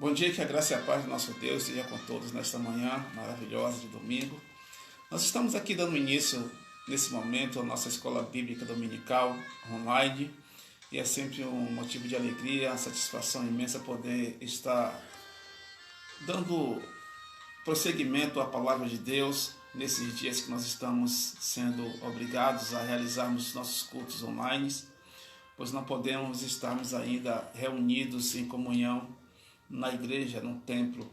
Bom dia, que a graça e a paz do nosso Deus seja com todos nesta manhã maravilhosa de domingo. Nós estamos aqui dando início, nesse momento, à nossa escola bíblica dominical online, e é sempre um motivo de alegria, uma satisfação imensa poder estar dando prosseguimento à palavra de Deus nesses dias que nós estamos sendo obrigados a realizarmos nossos cultos online, pois não podemos estarmos ainda reunidos em comunhão na igreja, no templo,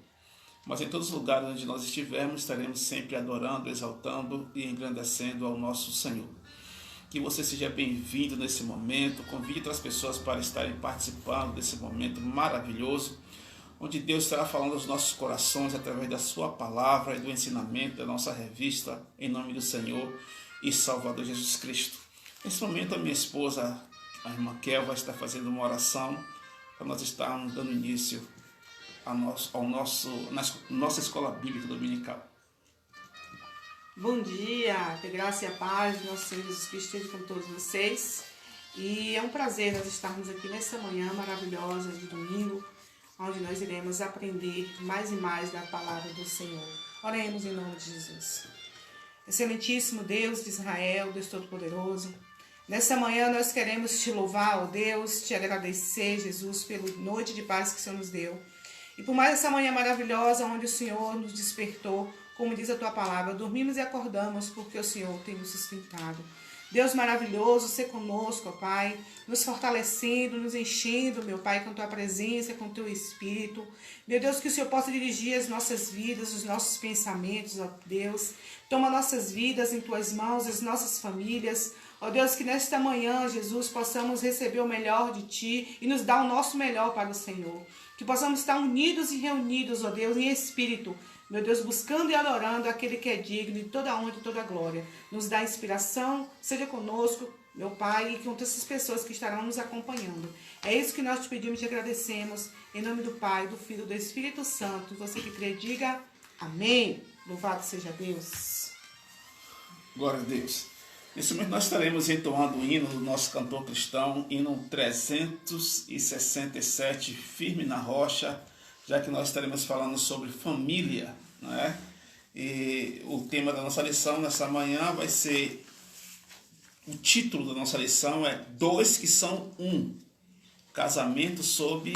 mas em todos os lugares onde nós estivermos, estaremos sempre adorando, exaltando e engrandecendo ao nosso Senhor. Que você seja bem-vindo nesse momento, convide outras pessoas para estarem participando desse momento maravilhoso, onde Deus estará falando aos nossos corações através da sua palavra e do ensinamento da nossa revista, em nome do Senhor e Salvador Jesus Cristo. Nesse momento, a minha esposa, a irmã Kel, vai estar fazendo uma oração para nós estarmos dando início nossa escola bíblica dominical. Bom dia, que a graça e a paz do nosso Senhor Jesus Cristo esteja com todos vocês. E é um prazer nós estarmos aqui nessa manhã maravilhosa de domingo, onde nós iremos aprender mais e mais da palavra do Senhor. Oremos em nome de Jesus. Excelentíssimo Deus de Israel, Deus Todo-Poderoso, nessa manhã nós queremos te louvar, ó Deus, te agradecer, Jesus, pela noite de paz que o Senhor nos deu. E por mais essa manhã maravilhosa, onde o Senhor nos despertou, como diz a tua palavra, dormimos e acordamos porque o Senhor tem nos sustentado. Deus maravilhoso, ser conosco, ó Pai, nos fortalecendo, nos enchendo, meu Pai, com tua presença, com teu Espírito. Meu Deus, que o Senhor possa dirigir as nossas vidas, os nossos pensamentos, ó Deus. Toma nossas vidas em tuas mãos, as nossas famílias. Ó Deus, que nesta manhã, Jesus, possamos receber o melhor de Ti e nos dar o nosso melhor para o Senhor. Que possamos estar unidos e reunidos, ó Deus, em espírito, meu Deus, buscando e adorando aquele que é digno de toda a honra e de toda a glória. Nos dá inspiração, seja conosco, meu Pai, e com todas essas pessoas que estarão nos acompanhando. É isso que nós te pedimos e agradecemos, em nome do Pai, do Filho e do Espírito Santo. Você que crê, diga amém. Louvado seja Deus. Glória a Deus. Nesse momento nós estaremos entoando o hino do nosso cantor cristão, hino 367, Firme na Rocha, já que nós estaremos falando sobre família, não é? E o tema da nossa lição nessa manhã vai ser, o título da nossa lição é Dois que são um, casamento sob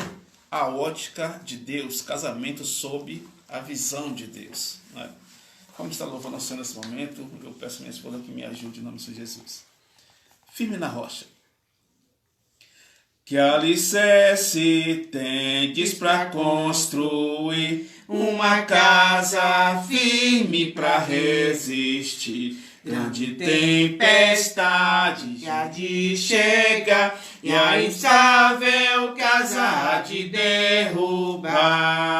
a ótica de Deus, casamento sob a visão de Deus, não é? Vamos estar louvando ao Senhor nesse momento. Eu peço a minha esposa que me ajude em nome de Jesus. Firme na rocha. Que alicerce tendes para construir uma casa firme para resistir. Grande tempestade já de chega e a instável casa de derrubar.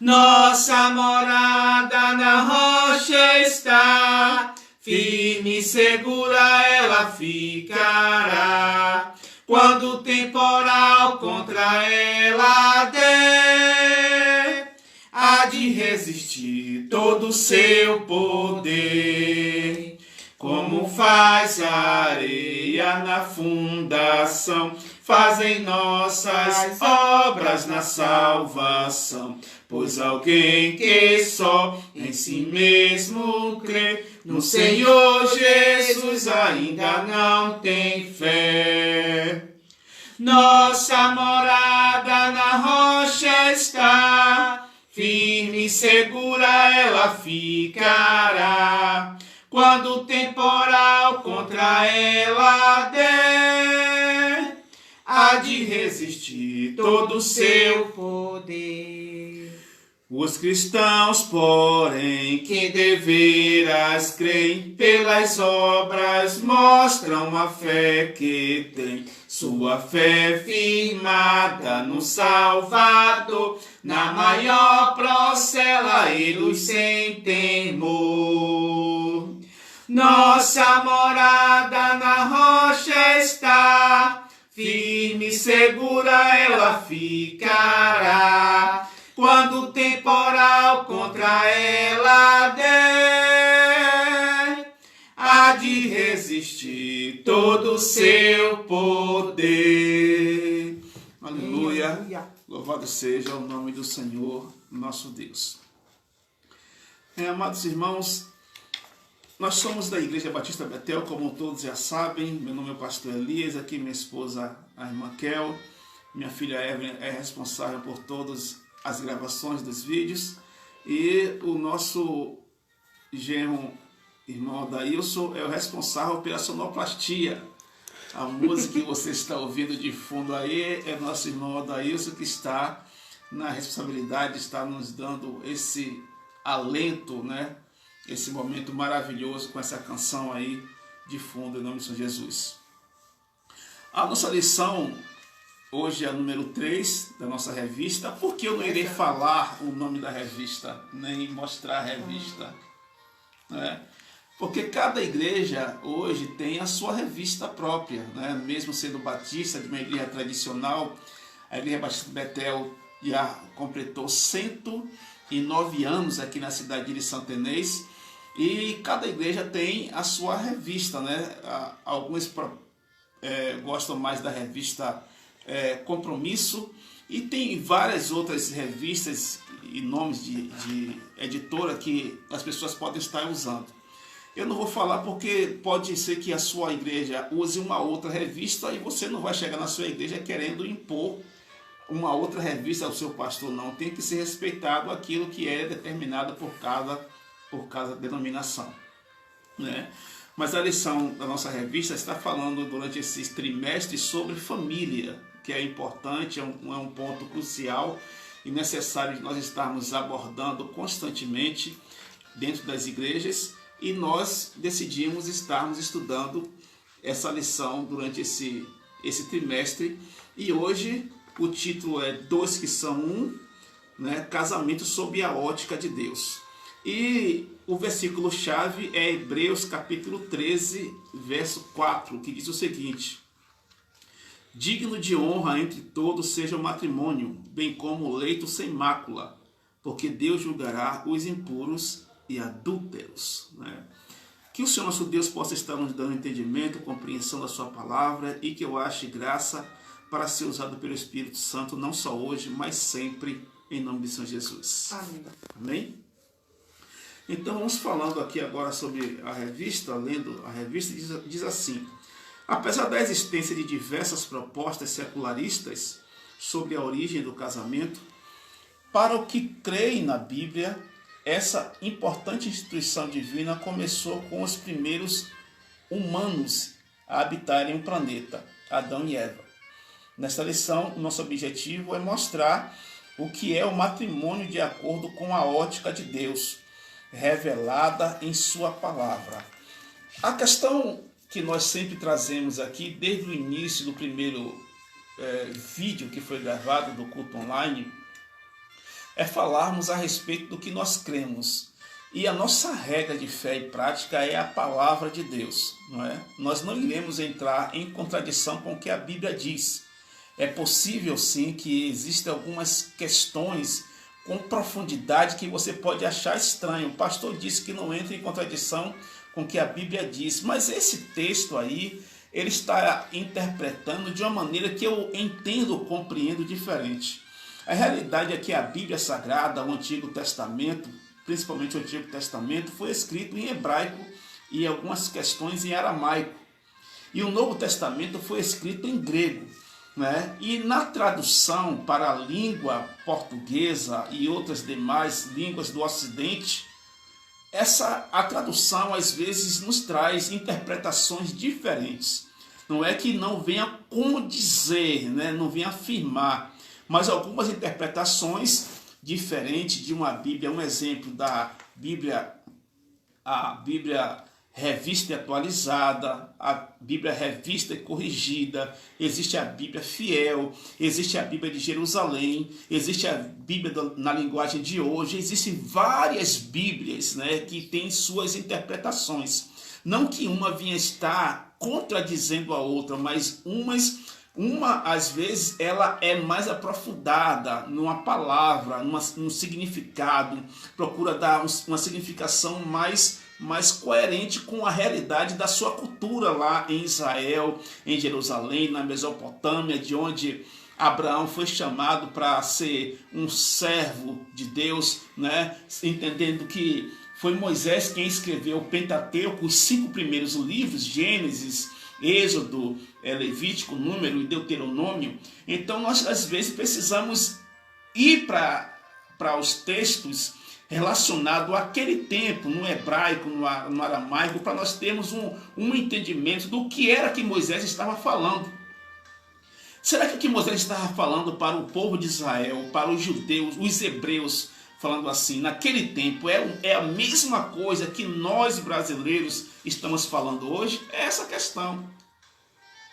Nossa morada na rocha está, firme e segura ela ficará. Quando o temporal contra ela der, há de resistir todo o seu poder. Como faz a areia na fundação, fazem nossas obras na salvação. Pois alguém que só em si mesmo crê, no Senhor Jesus ainda não tem fé. Nossa morada na rocha está, firme e segura ela ficará. Quando o temporal contra ela der, há de resistir todo o seu poder. Os cristãos, porém, que deveras creem, pelas obras mostram a fé que tem. Sua fé firmada no Salvador, na maior procela e luz sem temor. Nossa morada na rocha está, firme e segura ela ficará. Quando o temporal contra ela der, há de resistir todo o seu poder. Aleluia. Aleluia. Louvado seja o nome do Senhor, nosso Deus. Amados irmãos, nós somos da Igreja Batista Betel, como todos já sabem. Meu nome é o pastor Elias, aqui minha esposa, a irmã Kel. Minha filha Evelyn é responsável por todas as gravações dos vídeos. E o nosso genro, irmão Adailson, é o responsável pela sonoplastia. A música que você está ouvindo de fundo aí é nosso irmão Adailson, que está na responsabilidade, está nos dando esse alento, né? Esse momento maravilhoso com essa canção aí de fundo, em nome de Senhor Jesus. A nossa lição hoje é a número 3 da nossa revista. Por que eu não irei falar o nome da revista, nem mostrar a revista? Né? Porque cada igreja hoje tem a sua revista própria, né? Mesmo sendo batista, de uma igreja tradicional, a Igreja Batista Betel já completou 109 anos aqui na cidade de Santo Inês, e cada igreja tem a sua revista, né? Alguns gostam mais da revista Compromisso, e tem várias outras revistas e nomes de editora que as pessoas podem estar usando. Eu não vou falar porque pode ser que a sua igreja use uma outra revista e você não vai chegar na sua igreja querendo impor uma outra revista ao seu pastor, não. Tem que ser respeitado aquilo que é determinado por cada denominação, né? Mas a lição da nossa revista está falando durante esses trimestres sobre família, que é importante, é um ponto crucial e necessário de nós estarmos abordando constantemente dentro das igrejas, e nós decidimos estarmos estudando essa lição durante esse trimestre, e hoje o título é Dois que são um, né? Casamento sob a ótica de Deus. E o versículo-chave é Hebreus capítulo 13, verso 4, que diz o seguinte: digno de honra entre todos seja o matrimônio, bem como o leito sem mácula, porque Deus julgará os impuros e adúlteros. Né? Que o Senhor nosso Deus possa estar nos dando entendimento, compreensão da sua palavra, e que eu ache graça para ser usado pelo Espírito Santo, não só hoje, mas sempre, em nome de Senhor Jesus. Amém. Amém? Então vamos falando aqui agora sobre a revista, lendo a revista, diz assim: apesar da existência de diversas propostas secularistas sobre a origem do casamento, para o que creem na Bíblia, essa importante instituição divina começou com os primeiros humanos a habitarem o planeta, Adão e Eva. Nesta lição, o nosso objetivo é mostrar o que é o matrimônio de acordo com a ótica de Deus, revelada em sua palavra. A questão que nós sempre trazemos aqui, desde o início do primeiro vídeo que foi gravado do culto online, é falarmos a respeito do que nós cremos. E a nossa regra de fé e prática é a palavra de Deus, não é? Nós não iremos entrar em contradição com o que a Bíblia diz. É possível sim que existam algumas questões com profundidade que você pode achar estranho. O pastor disse que não entra em contradição com o que a Bíblia diz, mas esse texto aí, ele está interpretando de uma maneira que eu entendo, compreendo diferente. A realidade é que a Bíblia Sagrada, o Antigo Testamento, principalmente o Antigo Testamento, foi escrito em hebraico e algumas questões em aramaico. E o Novo Testamento foi escrito em grego, né? E na tradução para a língua portuguesa e outras demais línguas do Ocidente, a tradução às vezes nos traz interpretações diferentes. Não é que não venha condizer, né? Não venha afirmar, mas algumas interpretações diferentes de uma Bíblia. Um exemplo da Bíblia, a Bíblia Revista e Atualizada, a Bíblia Revista e Corrigida, existe a Bíblia Fiel, existe a Bíblia de Jerusalém, existe a Bíblia na linguagem de hoje, existem várias Bíblias, né, que têm suas interpretações. Não que uma venha estar contradizendo a outra, mas uma, às vezes, ela é mais aprofundada numa palavra, num significado, procura dar uma significação mais coerente com a realidade da sua cultura lá em Israel, em Jerusalém, na Mesopotâmia, de onde Abraão foi chamado para ser um servo de Deus, né? Entendendo que foi Moisés quem escreveu o Pentateuco, os 5 primeiros livros, Gênesis, Êxodo, Levítico, Número e Deuteronômio. Então nós às vezes precisamos ir para os textos relacionados àquele tempo, no hebraico, no aramaico, para nós termos um entendimento do que era que Moisés estava falando. Será que o que Moisés estava falando para o povo de Israel, para os judeus, os hebreus, falando assim, naquele tempo, é a mesma coisa que nós brasileiros estamos falando hoje? É essa a questão.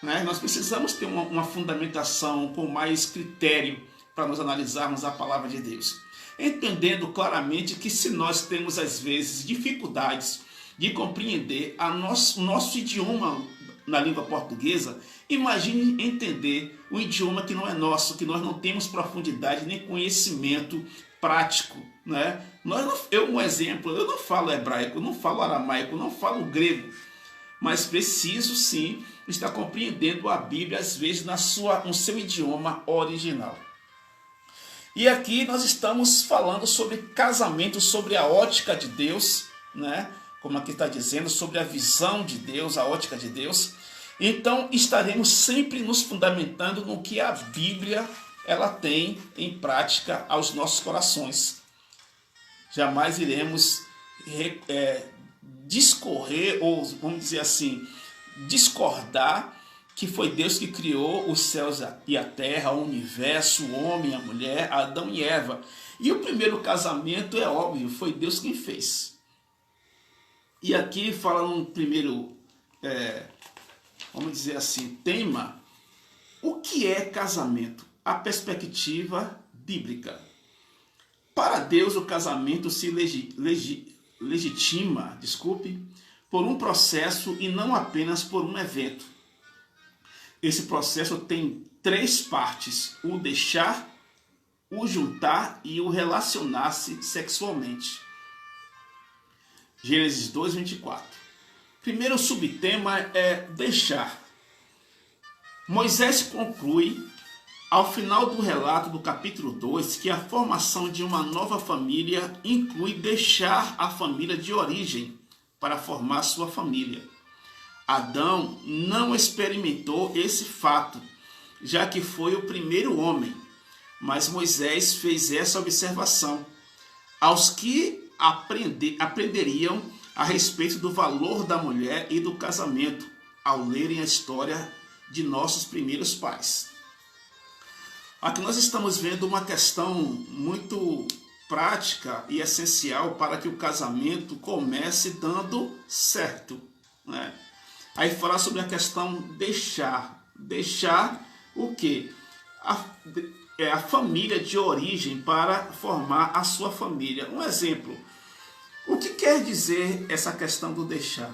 Né? Nós precisamos ter uma fundamentação com mais critério para nós analisarmos a palavra de Deus. Entendendo claramente que se nós temos às vezes dificuldades de compreender o nosso idioma na língua portuguesa, imagine entender o idioma que não é nosso, que nós não temos profundidade nem conhecimento prático. Né? Um exemplo, eu não falo hebraico, eu não falo aramaico, eu não falo grego, mas preciso sim estar compreendendo a Bíblia às vezes no seu idioma original. E aqui nós estamos falando sobre casamento, sobre a ótica de Deus, né? Como aqui está dizendo, sobre a visão de Deus, a ótica de Deus. Então estaremos sempre nos fundamentando no que a Bíblia ela tem em prática aos nossos corações. Jamais iremos discorrer, ou vamos dizer assim, discordar que foi Deus que criou os céus e a terra, o universo, o homem, a mulher, Adão e Eva. E o primeiro casamento, é óbvio, foi Deus quem fez. E aqui fala num primeiro, vamos dizer assim, tema, o que é casamento? A perspectiva bíblica. Para Deus, o casamento se legitima, por um processo e não apenas por um evento. Esse processo tem 3 partes: o deixar, o juntar e o relacionar-se sexualmente. Gênesis 2, 24. Primeiro subtema é deixar. Moisés conclui, ao final do relato do capítulo 2, que a formação de uma nova família inclui deixar a família de origem para formar sua família. Adão não experimentou esse fato, já que foi o primeiro homem, mas Moisés fez essa observação aos que aprenderiam a respeito do valor da mulher e do casamento ao lerem a história de nossos primeiros pais. Aqui nós estamos vendo uma questão muito prática e essencial para que o casamento comece dando certo, né? Aí falar sobre a questão deixar. Deixar o quê? A família de origem para formar a sua família. Um exemplo. O que quer dizer essa questão do deixar?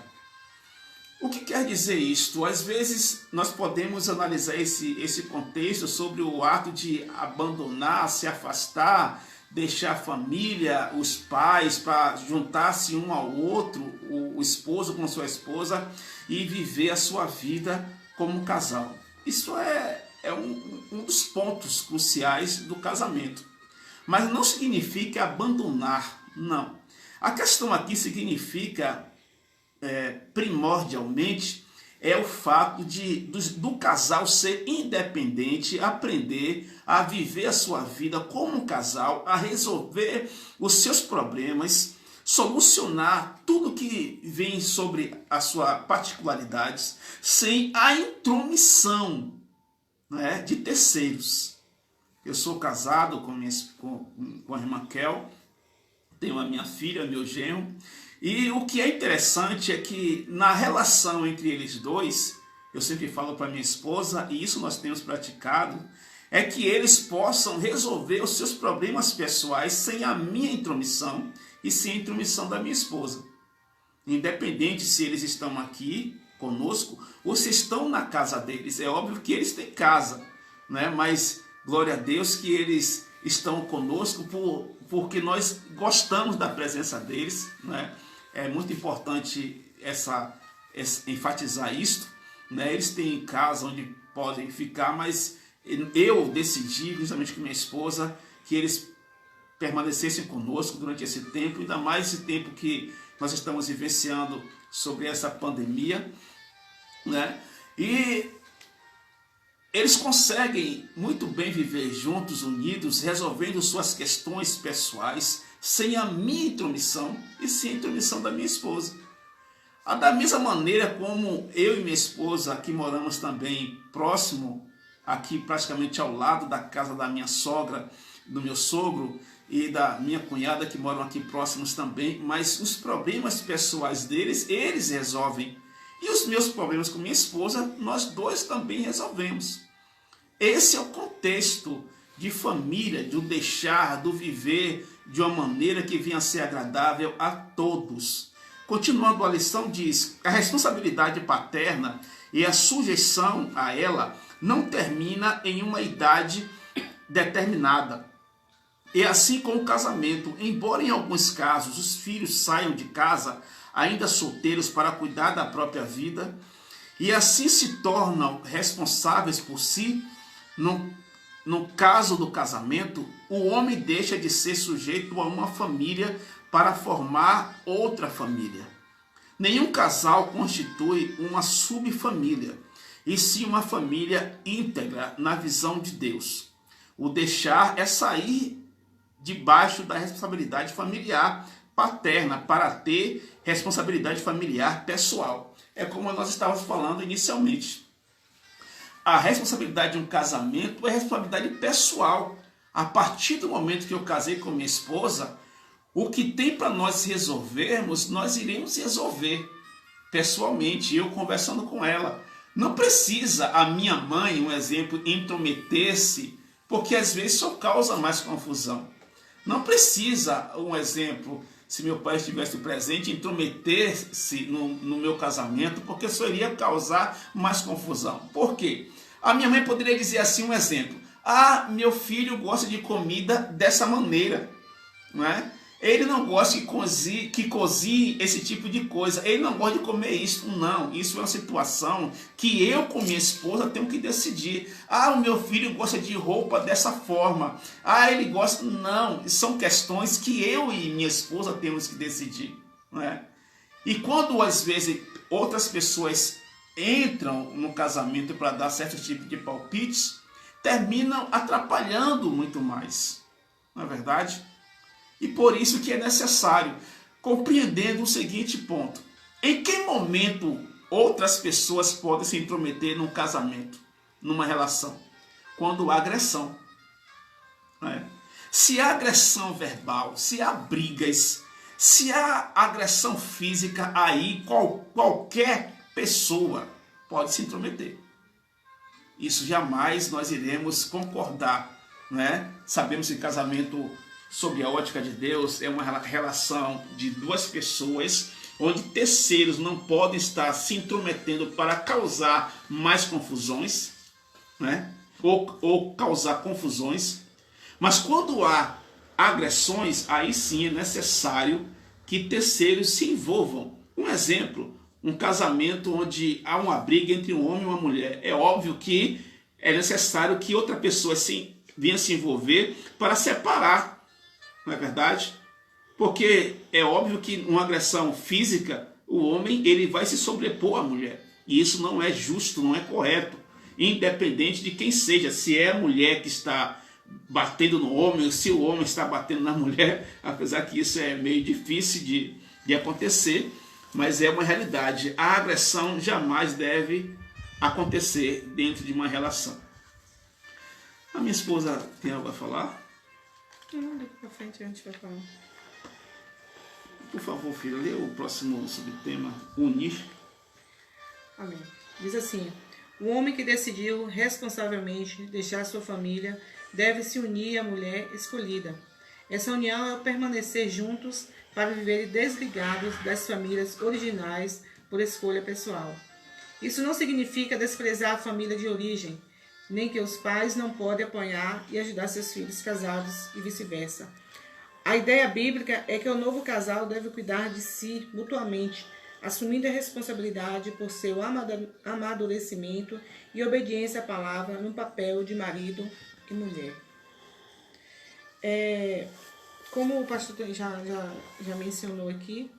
O que quer dizer isto? Às vezes nós podemos analisar esse contexto sobre o ato de abandonar, se afastar, deixar a família, os pais, para juntar-se um ao outro, o esposo com sua esposa, e viver a sua vida como um casal. Isso é um dos pontos cruciais do casamento. Mas não significa abandonar, não. A questão aqui significa, primordialmente, é o fato do casal ser independente, aprender a viver a sua vida como um casal, a resolver os seus problemas, solucionar tudo que vem sobre as suas particularidades, sem a intromissão, né, de terceiros. Eu sou casado com a irmã Kel, tenho a minha filha, meu genro, e o que é interessante é que na relação entre eles dois, eu sempre falo para minha esposa, e isso nós temos praticado, é que eles possam resolver os seus problemas pessoais sem a minha intromissão e sem a intromissão da minha esposa. Independente se eles estão aqui conosco ou se estão na casa deles. É óbvio que eles têm casa, né? Mas glória a Deus que eles estão conosco porque nós gostamos da presença deles, né? É muito importante enfatizar isto, né? Eles têm casa onde podem ficar, mas eu decidi, justamente com minha esposa, que eles permanecessem conosco durante esse tempo, ainda mais esse tempo que nós estamos vivenciando sobre essa pandemia, né? E eles conseguem muito bem viver juntos, unidos, resolvendo suas questões pessoais, sem a minha intromissão e sem a intromissão da minha esposa. Da mesma maneira como eu e minha esposa, aqui moramos também próximo, aqui praticamente ao lado da casa da minha sogra, do meu sogro e da minha cunhada, que moram aqui próximos também, mas os problemas pessoais deles, eles resolvem. E os meus problemas com minha esposa, nós dois também resolvemos. Esse é o contexto de família, do deixar, do viver de uma maneira que venha a ser agradável a todos. Continuando a lição, diz: a responsabilidade paterna e a sujeição a ela não termina em uma idade determinada. E assim com o casamento, embora em alguns casos os filhos saiam de casa ainda solteiros para cuidar da própria vida, e assim se tornam responsáveis por si, no caso do casamento, o homem deixa de ser sujeito a uma família para formar outra família. Nenhum casal constitui uma subfamília, e sim uma família íntegra na visão de Deus. O deixar é sair debaixo da responsabilidade familiar paterna para ter responsabilidade familiar pessoal. É como nós estávamos falando inicialmente. A responsabilidade de um casamento é responsabilidade pessoal. A partir do momento que eu casei com minha esposa, o que tem para nós resolvermos, nós iremos resolver pessoalmente, eu conversando com ela. Não precisa a minha mãe, um exemplo, intrometer-se, porque às vezes só causa mais confusão. Não precisa, um exemplo, se meu pai estivesse presente, intrometer-se no meu casamento, porque só iria causar mais confusão. Por quê? A minha mãe poderia dizer assim, um exemplo: ah, meu filho gosta de comida dessa maneira, não é? Ele não gosta que cozinhe esse tipo de coisa, ele não gosta de comer isso. Não, isso é uma situação que eu com minha esposa tenho que decidir. Ah, o meu filho gosta de roupa dessa forma. Ah, ele gosta... Não, são questões que eu e minha esposa temos que decidir, não é? E quando às vezes outras pessoas entram no casamento para dar certo tipo de palpites, terminam atrapalhando muito mais, não é verdade? E por isso que é necessário, compreendendo o seguinte ponto: em que momento outras pessoas podem se intrometer num casamento, numa relação? Quando há agressão. Não é? Se há agressão verbal, se há brigas, se há agressão física, aí qualquer pessoa pode se intrometer. Isso jamais nós iremos concordar, não é? Sabemos que casamento, sob a ótica de Deus, é uma relação de duas pessoas, onde terceiros não podem estar se intrometendo para causar mais confusões, né? ou causar confusões. Mas quando há agressões, aí sim é necessário que terceiros se envolvam. Um exemplo, um casamento onde há uma briga entre um homem e uma mulher. É óbvio que é necessário que outra pessoa venha se envolver para separar. Não é verdade? Porque é óbvio que uma agressão física, o homem ele vai se sobrepor à mulher. E isso não é justo, não é correto. Independente de quem seja, se é a mulher que está batendo no homem, ou se o homem está batendo na mulher, apesar que isso é meio difícil de acontecer, mas é uma realidade. A agressão jamais deve acontecer dentro de uma relação. A minha esposa tem algo a falar? Não, daqui pra frente a gente vai falar. Por favor, filha, lê o próximo subtema, unir. Amém. Diz assim: o homem que decidiu responsavelmente deixar sua família deve se unir à mulher escolhida. Essa união é permanecer juntos para viverem desligados das famílias originais por escolha pessoal. Isso não significa desprezar a família de origem, nem que os pais não podem apoiar e ajudar seus filhos casados e vice-versa. A ideia bíblica é que o novo casal deve cuidar de si mutuamente, assumindo a responsabilidade por seu amadurecimento e obediência à palavra no papel de marido e mulher. Como o pastor já mencionou aqui,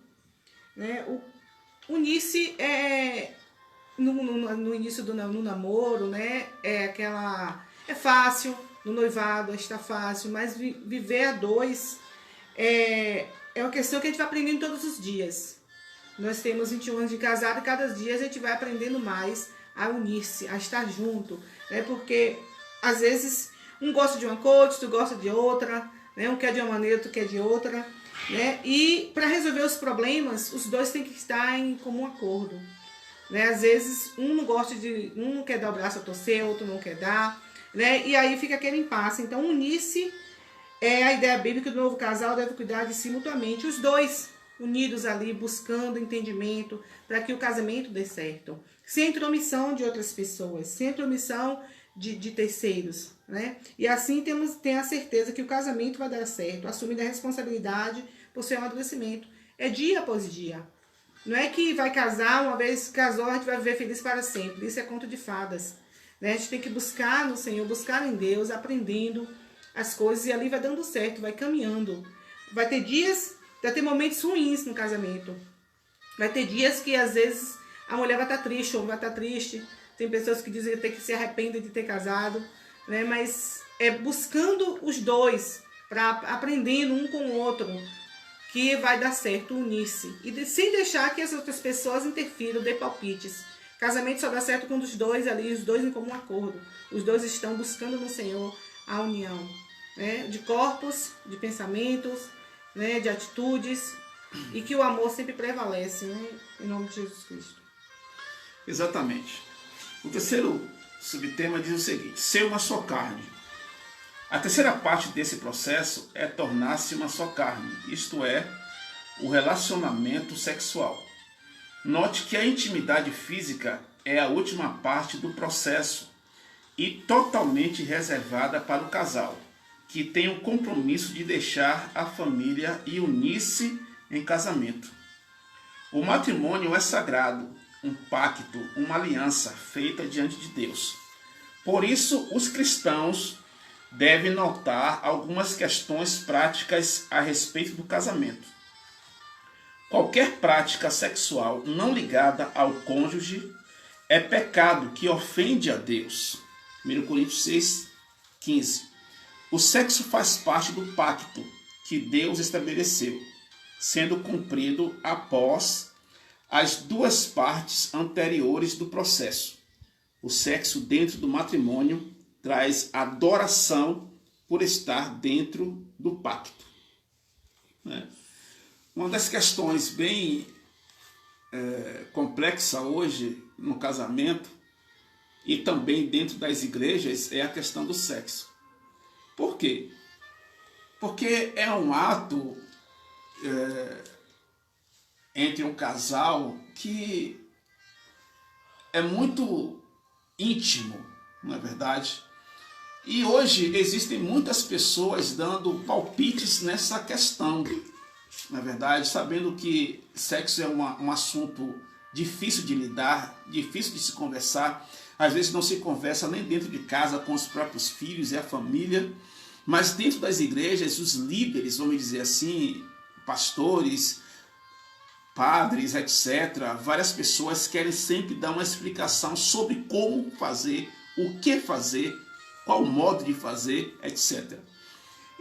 né, unir-se no início do namoro, né, é fácil, no noivado está fácil, mas viver a dois é uma questão que a gente vai aprendendo todos os dias. Nós temos 21 anos de casado e cada dia a gente vai aprendendo mais a unir-se, a estar junto, né, porque às vezes um gosta de uma coisa, tu gosta de outra, né, um quer de uma maneira, tu quer de outra, né, e para resolver os problemas, os dois têm que estar em comum acordo. Né? Às vezes um não quer dar o braço a torcer, outro não quer dar, né? E aí fica aquele impasse. Então unir-se é a ideia bíblica do novo casal deve cuidar de si mutuamente, os dois unidos ali, buscando entendimento para que o casamento dê certo, sem intromissão de outras pessoas, sem intromissão de terceiros, né? E assim tem a certeza que o casamento vai dar certo, assumindo a responsabilidade por seu amadurecimento. É dia após dia. Não é que vai casar, uma vez casou, a gente vai viver feliz para sempre. Isso é conto de fadas. Né? A gente tem que buscar no Senhor, buscar em Deus, aprendendo as coisas e ali vai dando certo, vai caminhando. Vai ter momentos ruins no casamento. Vai ter dias que às vezes a mulher vai estar triste, ou vai estar triste. Tem pessoas que dizem que se arrependem de ter casado. Né? Mas é buscando os dois, aprendendo um com o outro, que vai dar certo unir-se. E sem deixar que as outras pessoas interfiram, dê palpites. Casamento só dá certo quando os dois ali, os dois em comum acordo. Os dois estão buscando no Senhor a união. Né? De corpos, de pensamentos, né? De atitudes. E que o amor sempre prevalece, né? Em nome de Jesus Cristo. Exatamente. O terceiro subtema diz o seguinte: ser uma só carne. A terceira parte desse processo é tornar-se uma só carne, isto é, o relacionamento sexual. Note que a intimidade física é a última parte do processo e totalmente reservada para o casal, que tem o compromisso de deixar a família e unir-se em casamento. O matrimônio é sagrado, um pacto, uma aliança feita diante de Deus. Por isso, os cristãos deve notar algumas questões práticas a respeito do casamento. Qualquer prática sexual não ligada ao cônjuge é pecado que ofende a Deus. 1 Coríntios 6:15. O sexo faz parte do pacto que Deus estabeleceu, sendo cumprido após as duas partes anteriores do processo. O sexo dentro do matrimônio traz adoração por estar dentro do pacto. Uma das questões bem complexa hoje no casamento e também dentro das igrejas é a questão do sexo. Por quê? Porque é um ato entre um casal que é muito íntimo, não é verdade? E hoje existem muitas pessoas dando palpites nessa questão, na verdade, sabendo que sexo é um assunto difícil de lidar, difícil de se conversar. Às vezes não se conversa nem dentro de casa com os próprios filhos e a família, mas dentro das igrejas, os líderes, vamos dizer assim, pastores, padres, etc., várias pessoas querem sempre dar uma explicação sobre como fazer, o que fazer, qual modo de fazer, etc.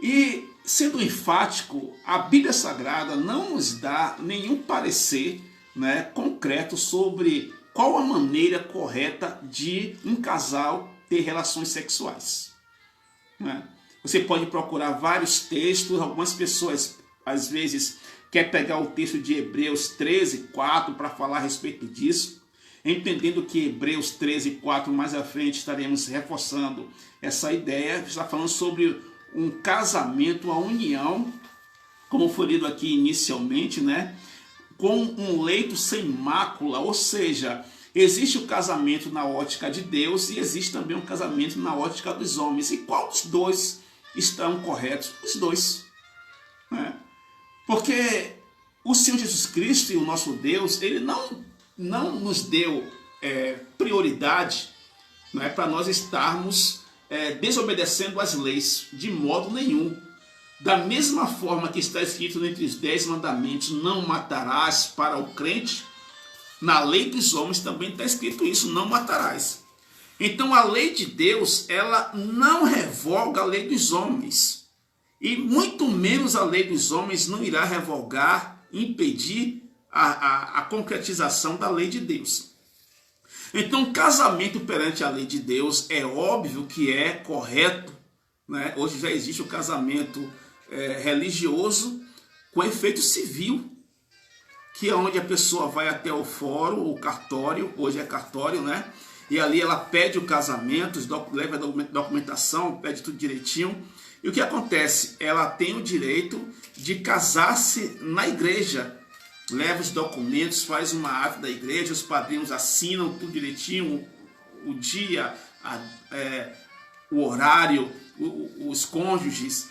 E, sendo enfático, a Bíblia Sagrada não nos dá nenhum parecer concreto sobre qual a maneira correta de um casal ter relações sexuais. Você pode procurar vários textos, algumas pessoas, às vezes, querem pegar o texto de Hebreus 13:4 para falar a respeito disso, entendendo que Hebreus 13:4 mais à frente estaremos reforçando essa ideia, está falando sobre um casamento, a união, como foi lido aqui inicialmente, com um leito sem mácula, ou seja, existe o casamento na ótica de Deus e existe também o casamento na ótica dos homens. E qual dos dois estão corretos? Os dois. Porque o Senhor Jesus Cristo e o nosso Deus, ele não nos deu prioridade, não é, para nós estarmos desobedecendo as leis, de modo nenhum. Da mesma forma que está escrito entre os 10 mandamentos, não matarás, para o crente, na lei dos homens também está escrito isso, não matarás. Então a lei de Deus, ela não revoga a lei dos homens. E muito menos a lei dos homens não irá revogar, impedir a concretização da lei de Deus. Então, casamento perante a lei de Deus é óbvio que é correto, né? Hoje já existe o casamento religioso com efeito civil, que é onde a pessoa vai até o fórum, o cartório, hoje é cartório, né? E ali ela pede o casamento, leva a documentação, pede tudo direitinho. E o que acontece? Ela tem o direito de casar-se na igreja. Leva os documentos, faz uma ata da igreja, os padrinhos assinam tudo direitinho, o dia, o horário, os cônjuges,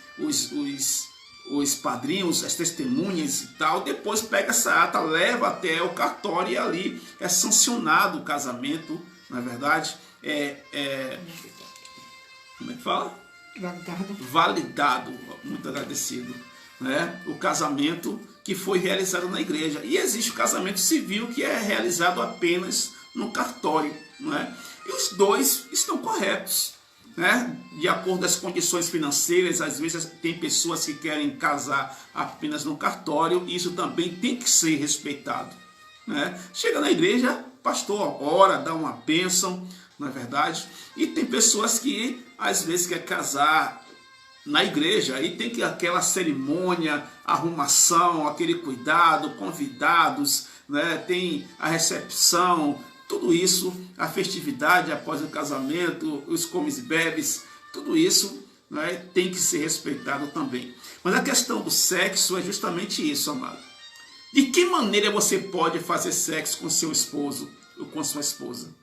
os padrinhos, as testemunhas e tal. Depois pega essa ata, leva até o cartório e ali é sancionado o casamento, na verdade. Como é que fala? Validado, muito agradecido, né? O casamento que foi realizado na igreja. E existe o casamento civil, que é realizado apenas no cartório, né? E os dois estão corretos, né? De acordo com as condições financeiras. Às vezes tem pessoas que querem casar apenas no cartório, e isso também tem que ser respeitado, né? Chega na igreja, pastor ora, dá uma bênção, não é verdade? E tem pessoas que às vezes quer casar na igreja, aí tem que aquela cerimônia, arrumação, aquele cuidado, convidados, né? Tem a recepção, tudo isso, a festividade após o casamento, os comes e bebes, tudo isso, né, tem que ser respeitado também. Mas a questão do sexo é justamente isso, amado. De que maneira você pode fazer sexo com seu esposo ou com sua esposa?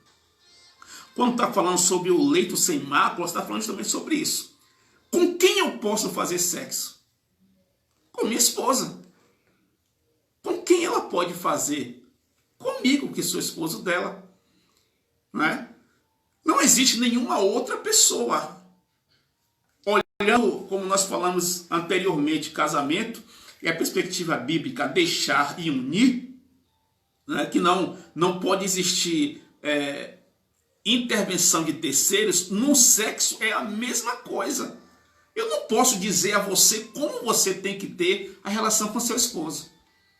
Quando está falando sobre o leito sem mácula, está falando justamente sobre isso. Com quem eu posso fazer sexo? Com minha esposa. Com quem ela pode fazer? Comigo, que sou esposo dela. Né? Não existe nenhuma outra pessoa. Olhando, como nós falamos anteriormente, casamento, é a perspectiva bíblica, deixar e unir, né? Que não pode existir intervenção de terceiros. No sexo é a mesma coisa. Eu não posso dizer a você como você tem que ter a relação com seu esposo.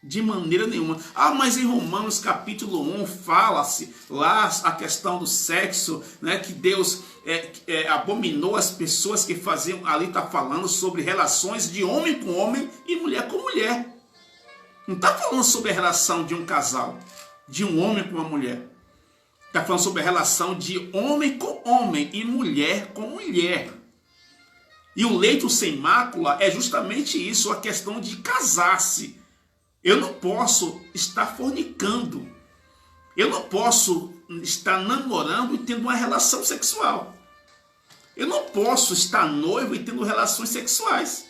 De maneira nenhuma. Ah, mas em Romanos capítulo 1 fala-se lá a questão do sexo, né, que Deus abominou as pessoas que faziam. Ali está falando sobre relações de homem com homem e mulher com mulher. Não está falando sobre a relação de um casal, de um homem com uma mulher. Está falando sobre a relação de homem com homem e mulher com mulher. E o leito sem mácula é justamente isso, a questão de casar-se. Eu não posso estar fornicando. Eu não posso estar namorando e tendo uma relação sexual. Eu não posso estar noivo e tendo relações sexuais.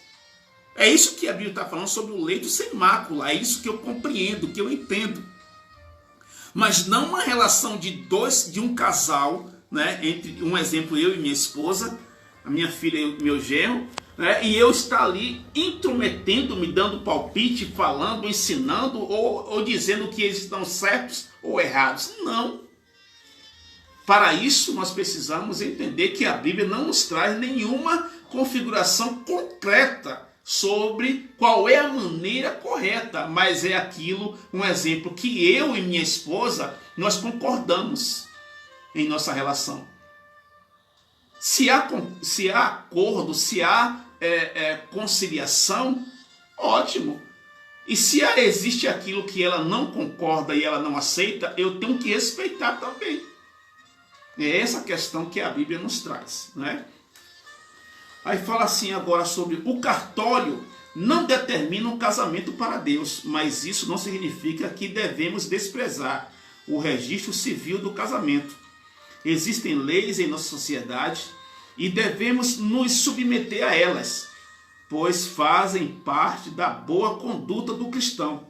É isso que a Bíblia está falando sobre o leito sem mácula. É isso que eu compreendo, que eu entendo. Mas não uma relação de um casal, né, entre um exemplo, eu e minha esposa, a minha filha e meu genro, né, e eu estar ali intrometendo, me dando palpite, falando, ensinando ou dizendo que eles estão certos ou errados. Não. Para isso nós precisamos entender que a Bíblia não nos traz nenhuma configuração concreta sobre qual é a maneira correta, mas é aquilo, um exemplo que eu e minha esposa, nós concordamos em nossa relação. Se há acordo, se há conciliação, ótimo. E se existe aquilo que ela não concorda e ela não aceita, eu tenho que respeitar também. É essa questão que a Bíblia nos traz, né? Aí fala assim agora sobre o cartório não determina um casamento para Deus, mas isso não significa que devemos desprezar o registro civil do casamento. Existem leis em nossa sociedade e devemos nos submeter a elas, pois fazem parte da boa conduta do cristão.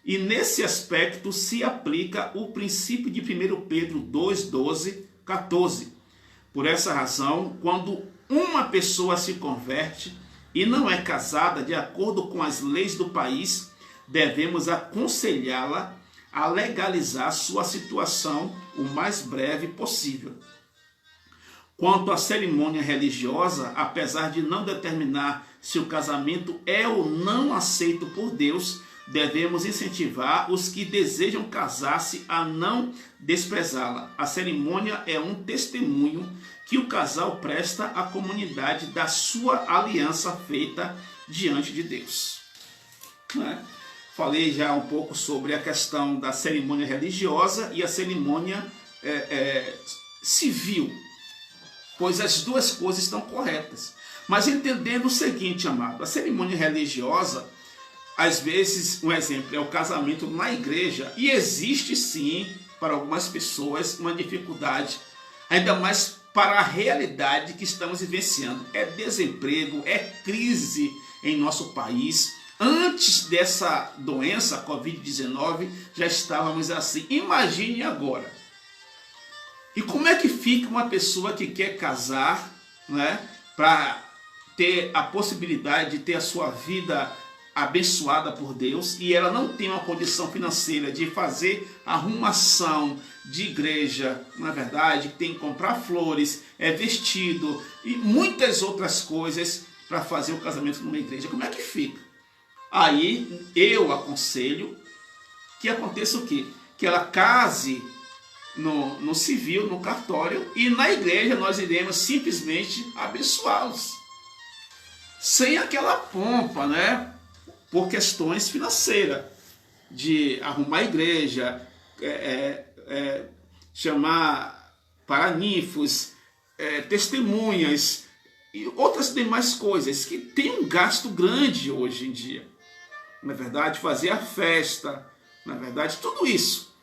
E nesse aspecto se aplica o princípio de 1 Pedro 2, 12, 14. Por essa razão, quando uma pessoa se converte e não é casada de acordo com as leis do país, devemos aconselhá-la a legalizar sua situação o mais breve possível. Quanto à cerimônia religiosa, apesar de não determinar se o casamento é ou não aceito por Deus, devemos incentivar os que desejam casar-se a não desprezá-la. A cerimônia é um testemunho que o casal presta à comunidade da sua aliança feita diante de Deus. Falei já um pouco sobre a questão da cerimônia religiosa e a cerimônia civil, pois as duas coisas estão corretas. Mas entendendo o seguinte, amado, a cerimônia religiosa, às vezes, um exemplo é o casamento na igreja, e existe sim, para algumas pessoas, uma dificuldade, ainda mais para a realidade que estamos vivenciando. É desemprego, é crise em nosso país. Antes dessa doença, Covid-19, já estávamos assim. Imagine agora. E como é que fica uma pessoa que quer casar, né, para ter a possibilidade de ter a sua vida abençoada por Deus, e ela não tem uma condição financeira de fazer arrumação de igreja, na verdade, tem que comprar flores, vestido e muitas outras coisas para fazer o casamento numa igreja? Como é que fica? Aí eu aconselho que aconteça o quê? Que ela case no civil, no cartório, e na igreja nós iremos simplesmente abençoá-los, sem aquela pompa, né? Por questões financeiras, de arrumar a igreja, chamar paraninfos, testemunhas e outras demais coisas que tem um gasto grande hoje em dia. Na verdade, fazer a festa, na verdade, tudo isso.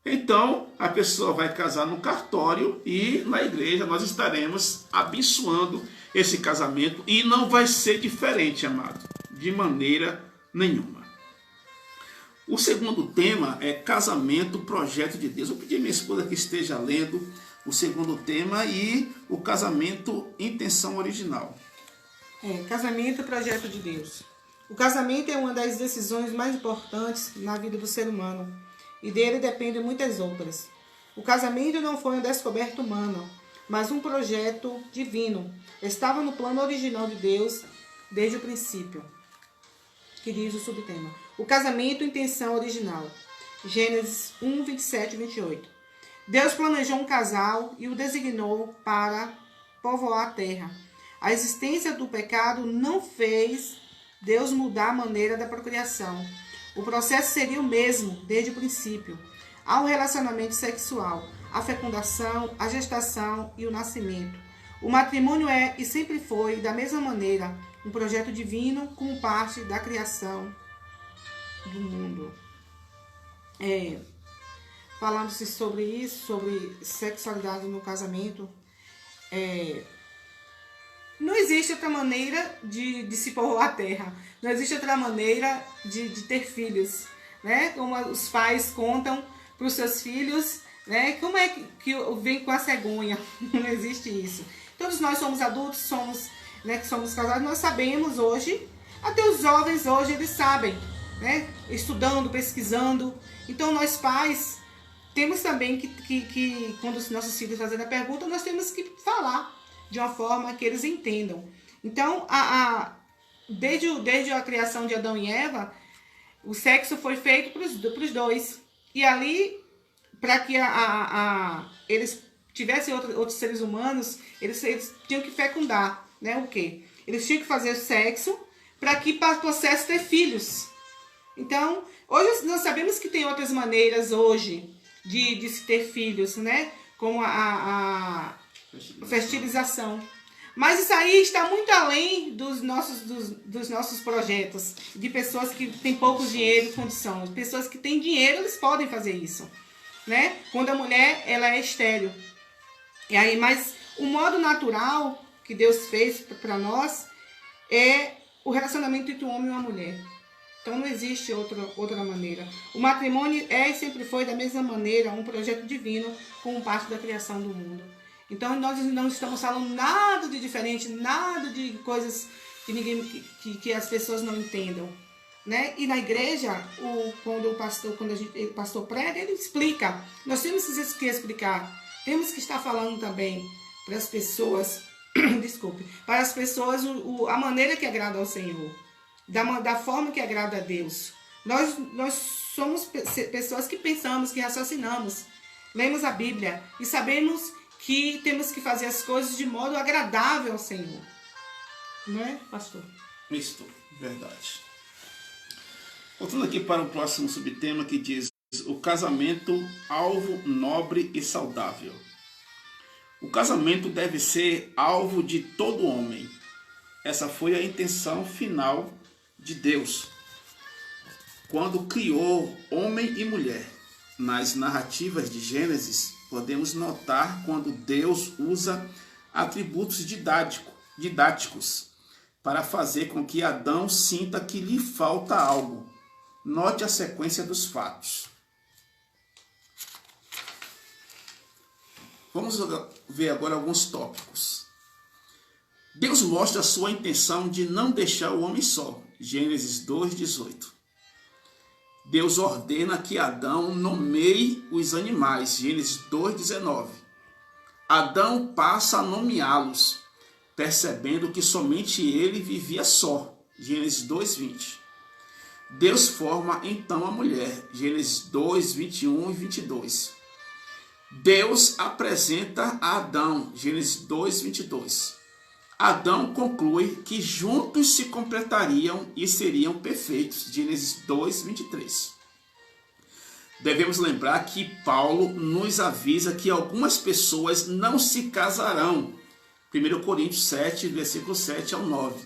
Então, a pessoa vai casar no cartório e na igreja nós estaremos abençoando esse casamento, e não vai ser diferente, amado, de maneira nenhuma. O segundo tema é casamento, projeto de Deus. Eu pedi a minha esposa que esteja lendo o segundo tema e o casamento, intenção original. Casamento, projeto de Deus. O casamento é uma das decisões mais importantes na vida do ser humano, e dele dependem muitas outras. O casamento não foi uma descoberta humana, mas um projeto divino. Estava no plano original de Deus desde o princípio. Que diz o subtema: o casamento, intenção original. Gênesis 1, 27 e 28. Deus planejou um casal e o designou para povoar a terra. A existência do pecado não fez Deus mudar a maneira da procriação. O processo seria o mesmo desde o princípio. Há um relacionamento sexual, a fecundação, a gestação e o nascimento. O matrimônio é e sempre foi, da mesma maneira, um projeto divino como parte da criação do mundo. Falando-se sobre isso, sobre sexualidade no casamento, não existe outra maneira de se povoar a terra. Não existe outra maneira de ter filhos, né? Como os pais contam para os seus filhos, né? Como é que vem com a cegonha? Não existe isso. Todos nós somos adultos, somos casados, nós sabemos hoje, até os jovens hoje eles sabem, né? Estudando, pesquisando. Então nós pais temos também que quando os nossos filhos fazem a pergunta, nós temos que falar de uma forma que eles entendam. Então, desde a criação de Adão e Eva, o sexo foi feito para os dois. E ali, para que eles tivessem outros seres humanos, eles tinham que fecundar, né? O quê? Eles tinham que fazer sexo para que pudesse ter filhos. Então, hoje nós sabemos que tem outras maneiras hoje de se ter filhos, né? Como a fertilização. Mas isso aí está muito além dos nossos projetos, de pessoas que têm pouco dinheiro e condição. Pessoas que têm dinheiro, eles podem fazer isso, né? Quando a mulher ela é estéril. E aí, mas o modo natural que Deus fez para nós é o relacionamento entre um homem e uma mulher. Então não existe outra maneira. O matrimônio é e sempre foi da mesma maneira um projeto divino como parte da criação do mundo. Então nós não estamos falando nada de diferente, nada de coisas que as pessoas não entendam, né? E na igreja, quando o pastor prega, ele explica. Nós temos que explicar, temos que estar falando também para as pessoas, desculpe, para as pessoas a maneira que agrada ao Senhor, da forma que agrada a Deus. Nós somos pessoas que pensamos, que raciocinamos, lemos a Bíblia e sabemos que temos que fazer as coisas de modo agradável ao Senhor. Não é, pastor? Isto, verdade. Voltando aqui para o próximo subtema que diz o casamento, alvo nobre e saudável. O casamento deve ser alvo de todo homem. Essa foi a intenção final de Deus, quando criou homem e mulher. Nas narrativas de Gênesis, podemos notar quando Deus usa atributos didáticos para fazer com que Adão sinta que lhe falta algo. Note a sequência dos fatos. Vamos ver agora alguns tópicos. Deus mostra a sua intenção de não deixar o homem só. Gênesis 2:18. Deus ordena que Adão nomeie os animais. Gênesis 2:19. Adão passa a nomeá-los, percebendo que somente ele vivia só. Gênesis 2:20. Deus forma então a mulher. Gênesis 2:21 e 22. Deus apresenta a Adão. Gênesis 2:22. Adão conclui que juntos se completariam e seriam perfeitos. Gênesis 2:23. Devemos lembrar que Paulo nos avisa que algumas pessoas não se casarão. 1 Coríntios 7, versículo 7 ao 9.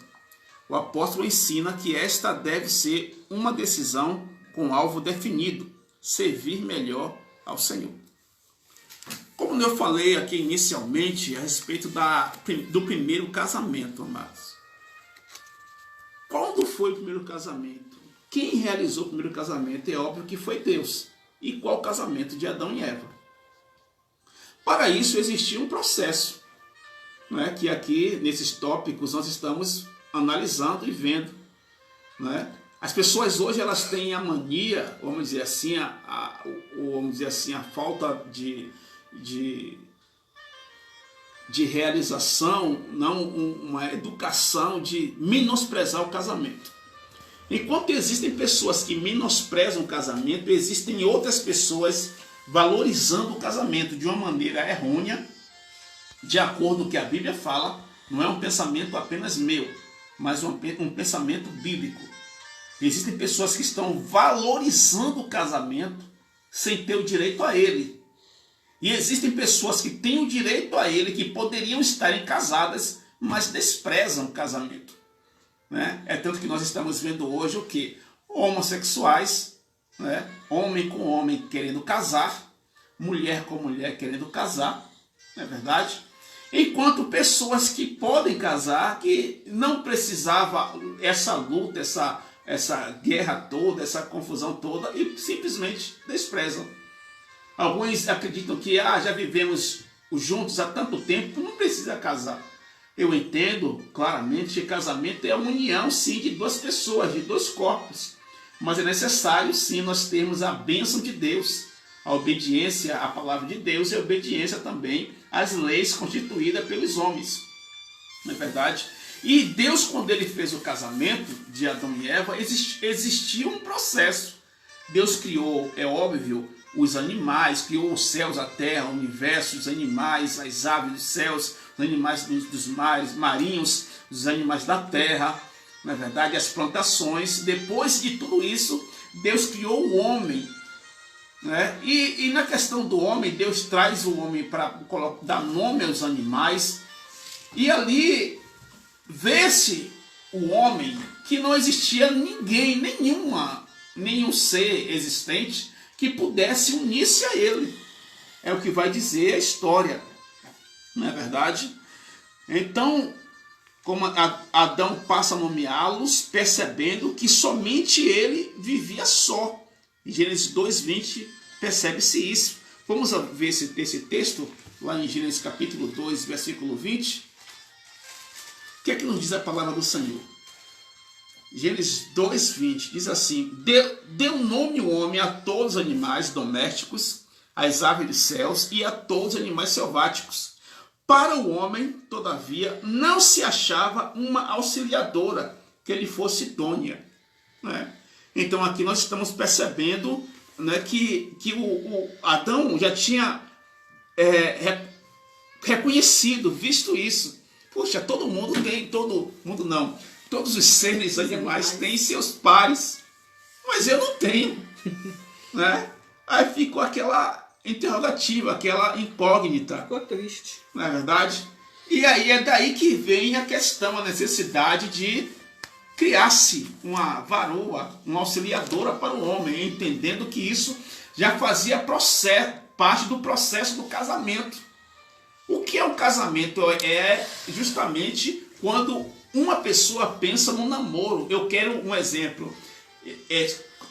O apóstolo ensina que esta deve ser uma decisão com alvo definido, servir melhor ao Senhor. Como eu falei aqui inicialmente a respeito do primeiro casamento, amados. Quando foi o primeiro casamento? Quem realizou o primeiro casamento? É óbvio que foi Deus. E qual o casamento de Adão e Eva? Para isso existia um processo, né, que aqui nesses tópicos nós estamos analisando e vendo, né? As pessoas hoje elas têm a mania, vamos dizer assim, a falta de realização, não uma educação de menosprezar o casamento. Enquanto existem pessoas que menosprezam o casamento, existem outras pessoas valorizando o casamento de uma maneira errônea, de acordo com o que a Bíblia fala. Não é um pensamento apenas meu, mas um pensamento bíblico. Existem pessoas que estão valorizando o casamento sem ter o direito a ele. E existem pessoas que têm o direito a ele, que poderiam estarem casadas, mas desprezam o casamento, né? É tanto que nós estamos vendo hoje o quê? Homossexuais, né? Homem com homem querendo casar, mulher com mulher querendo casar, não é verdade? Enquanto pessoas que podem casar, que não precisava essa luta, essa guerra toda, essa confusão toda, e simplesmente desprezam. Alguns acreditam que já vivemos juntos há tanto tempo, não precisa casar. Eu entendo claramente que casamento é a união, sim, de duas pessoas, de dois corpos. Mas é necessário, sim, nós termos a bênção de Deus, a obediência à palavra de Deus e a obediência também às leis constituídas pelos homens. Não é verdade? E Deus, quando ele fez o casamento de Adão e Eva, existia um processo. Deus criou, é óbvio, os animais, criou os céus, a terra, o universo, os animais, as aves dos céus, os animais dos mares, marinhos, os animais da terra, na verdade, as plantações. Depois de tudo isso, Deus criou o homem, né? E na questão do homem, Deus traz o homem para dar nome aos animais, e ali vê-se o homem que não existia ninguém, nenhum ser existente que pudesse unir-se a ele. É o que vai dizer a história, não é verdade? Então, como Adão passa a nomeá-los, percebendo que somente ele vivia só. Em Gênesis 2:20 percebe-se isso. Vamos ver esse texto lá em Gênesis capítulo 2, versículo 20. O que é que nos diz a palavra do Senhor? Gênesis 2:20 diz assim: deu nome o homem a todos os animais domésticos, às aves dos céus e a todos os animais selváticos. Para o homem, todavia, não se achava uma auxiliadora que lhe fosse idônea. Né? Então aqui nós estamos percebendo, né, que o Adão já tinha reconhecido, visto isso. Puxa, todo mundo não. Todos os seres animais têm seus pares, mas eu não tenho. Né? Aí ficou aquela interrogativa, aquela incógnita. Ficou triste. Não é verdade? E aí é daí que vem a questão, a necessidade de criar-se uma varoa, uma auxiliadora para o homem, entendendo que isso já fazia parte do processo do casamento. O que é um casamento? É justamente quando uma pessoa pensa no namoro. Eu quero um exemplo.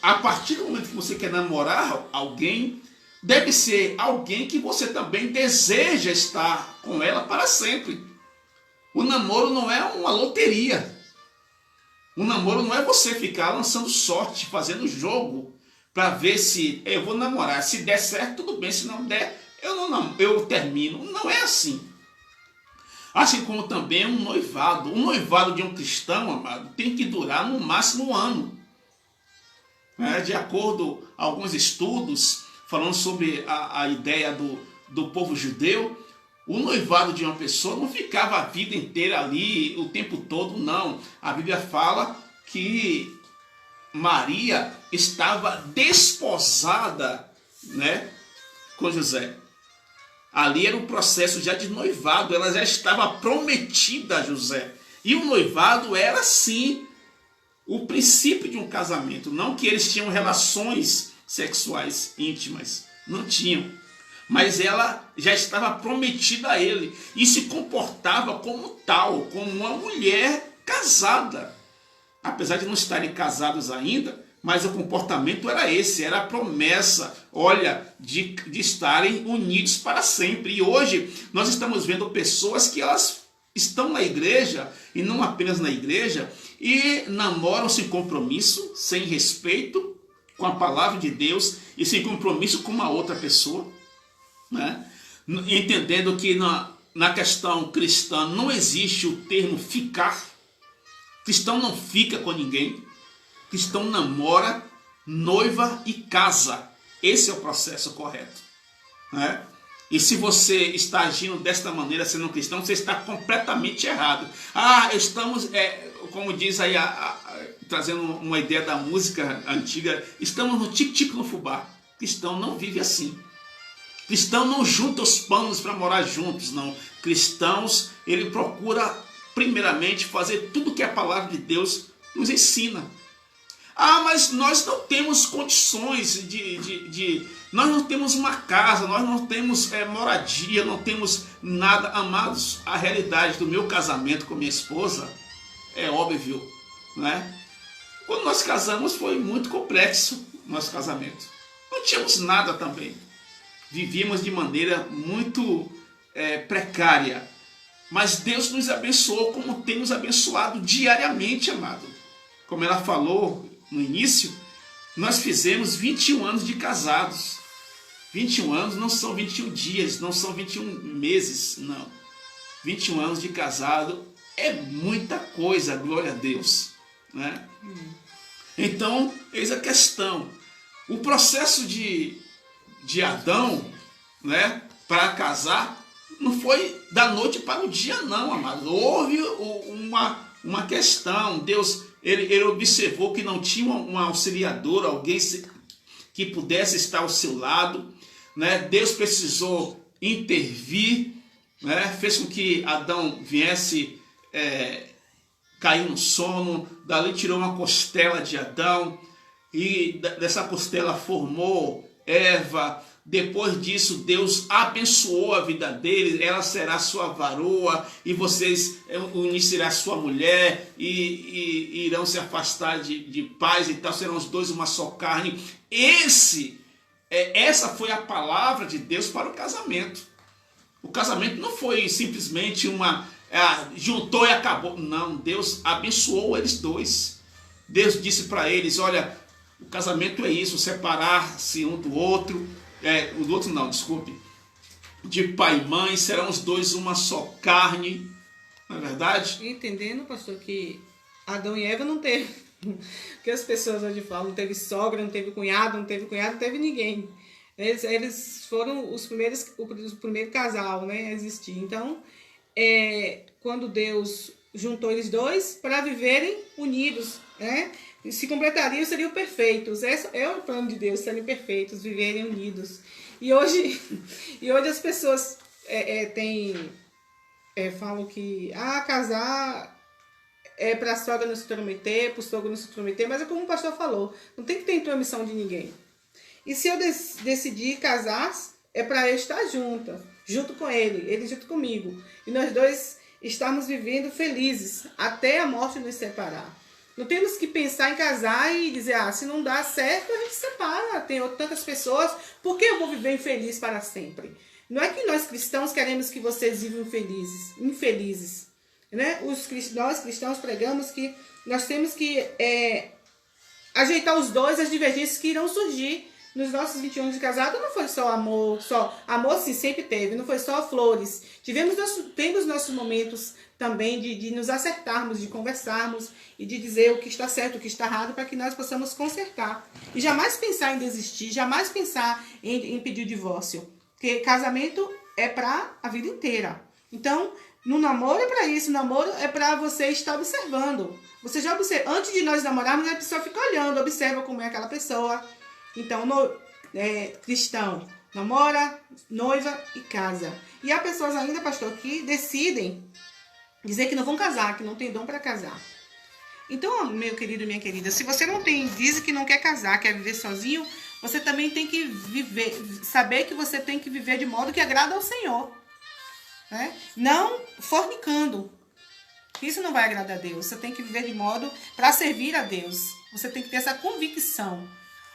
A partir do momento que você quer namorar alguém, deve ser alguém que você também deseja estar com ela para sempre. O namoro não é uma loteria. O namoro não é você ficar lançando sorte, fazendo jogo, para ver se eu vou namorar. Se der certo, tudo bem. Se não der, eu termino. Não é assim. Assim como também um noivado. Um noivado de um cristão, amado, tem que durar no máximo 1 ano. De acordo com alguns estudos, falando sobre a ideia do povo judeu, o noivado de uma pessoa não ficava a vida inteira ali, o tempo todo, não. A Bíblia fala que Maria estava desposada, né, com José. Ali era um processo já de noivado, ela já estava prometida a José. E o noivado era, sim, o princípio de um casamento. Não que eles tinham relações sexuais íntimas, não tinham. Mas ela já estava prometida a ele e se comportava como tal, como uma mulher casada. Apesar de não estarem casados ainda, mas o comportamento era esse, era a promessa, olha, de estarem unidos para sempre. E hoje nós estamos vendo pessoas que elas estão na igreja, e não apenas na igreja, e namoram sem compromisso, sem respeito com a palavra de Deus e sem compromisso com uma outra pessoa, né? Entendendo que na questão cristã não existe o termo ficar. Cristão não fica com ninguém. Cristão namora, noiva e casa. Esse é o processo correto, né? E se você está agindo desta maneira, sendo cristão, você está completamente errado. Estamos, como diz aí, trazendo uma ideia da música antiga, estamos no tic-tic no fubá. Cristão não vive assim. Cristão não junta os panos para morar juntos, não. Cristãos, ele procura primeiramente fazer tudo que a palavra de Deus nos ensina. Mas nós não temos condições nós não temos uma casa, nós não temos moradia, não temos nada. Amados, a realidade do meu casamento com minha esposa é óbvio, né? Quando nós casamos foi muito complexo o nosso casamento. Não tínhamos nada também. Vivíamos de maneira muito precária. Mas Deus nos abençoou como tem nos abençoado diariamente, amado. Como ela falou no início, nós fizemos 21 anos de casados. 21 anos não são 21 dias, não são 21 meses, não. 21 anos de casado é muita coisa, glória a Deus, né? Então, eis a questão. O processo de Adão, né, para casar, não foi da noite para o dia, não, amado. Houve uma questão. Deus, ele observou que não tinha uma auxiliadora, alguém que pudesse estar ao seu lado, né? Deus precisou intervir, né? Fez com que Adão viesse cair no sono. Dali tirou uma costela de Adão, e dessa costela formou Eva. Depois disso, Deus abençoou a vida deles, ela será sua varoa, e vocês unirão sua mulher, e irão se afastar de pais, e tal, serão os dois uma só carne. Essa foi a palavra de Deus para o casamento. O casamento não foi simplesmente juntou e acabou. Não, Deus abençoou eles dois. Deus disse para eles, olha, o casamento é isso, separar-se um do outro. O outro não, desculpe. De pai e mãe, serão os dois uma só carne. Não é verdade? Entendendo, pastor, que Adão e Eva não teve. Que as pessoas hoje falam, não teve sogra, não teve cunhado, não teve ninguém. Eles foram o primeiro casal, né, a existir. Então, quando Deus juntou eles dois para viverem unidos, né? Se completariam, seriam perfeitos. É o plano de Deus, serem perfeitos, viverem unidos. E hoje as pessoas falam que casar é para a sogra não se intrometer, para o sogro não se intrometer, mas é como o pastor falou, não tem que ter intromissão de ninguém. E se eu decidir casar, é para eu estar junto com ele junto comigo. E nós dois estarmos vivendo felizes, até a morte nos separar. Não temos que pensar em casar e dizer, se não dá certo, a gente separa. Tem tantas pessoas, por que eu vou viver infeliz para sempre? Não é que nós cristãos queremos que vocês vivam infelizes. Né? Nós cristãos pregamos que nós temos que ajeitar os dois, as divergências que irão surgir. Nos nossos 21 anos de casado não foi só amor, amor sim, sempre teve, não foi só flores. Temos nossos momentos também de nos acertarmos, de conversarmos e de dizer o que está certo, o que está errado, para que nós possamos consertar. E jamais pensar em desistir, jamais pensar em pedir divórcio. Porque casamento é para a vida inteira. Então, no namoro é para isso, no namoro é para você estar observando. Você já observa, antes de nós namorarmos, a pessoa fica olhando, observa como é aquela pessoa. Então, cristão, namora, noiva e casa. E há pessoas ainda, pastor, que decidem dizer que não vão casar, que não tem dom para casar. Então, meu querido e minha querida, se você diz que não quer casar, quer viver sozinho, você também tem que saber que você tem que viver de modo que agrada ao Senhor. Né? Não fornicando. Isso não vai agradar a Deus. Você tem que viver de modo para servir a Deus. Você tem que ter essa convicção.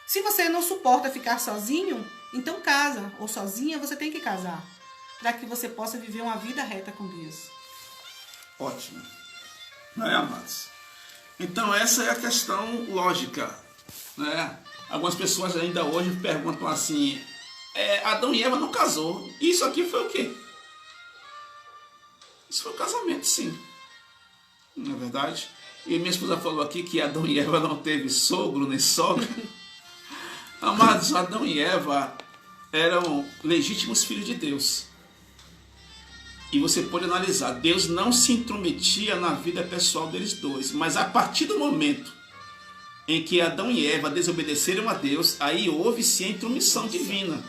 Se você não suporta ficar sozinho, então casa. Ou sozinha, você tem que casar. Para que você possa viver uma vida reta com Deus. Ótimo. Não é, amados? Então essa é a questão lógica. Né? Algumas pessoas ainda hoje perguntam assim, Adão e Eva não casou. Isso aqui foi o quê? Isso foi o casamento, sim. Não é verdade? E minha esposa falou aqui que Adão e Eva não teve sogro nem sogra. Amados, Adão e Eva eram legítimos filhos de Deus. E você pode analisar, Deus não se intrometia na vida pessoal deles dois. Mas a partir do momento em que Adão e Eva desobedeceram a Deus, aí houve-se a intromissão divina.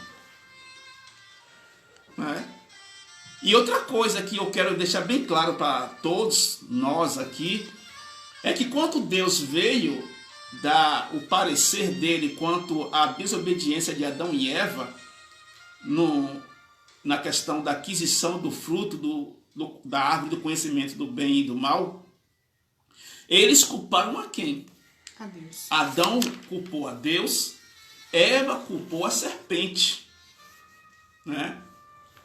Não é? E outra coisa que eu quero deixar bem claro para todos nós aqui, é que quando Deus veio dar o parecer dele quanto à desobediência de Adão e Eva, na questão da aquisição do fruto da árvore do conhecimento do bem e do mal, eles culparam a quem? A Deus. Adão culpou a Deus, Eva culpou a serpente. Né?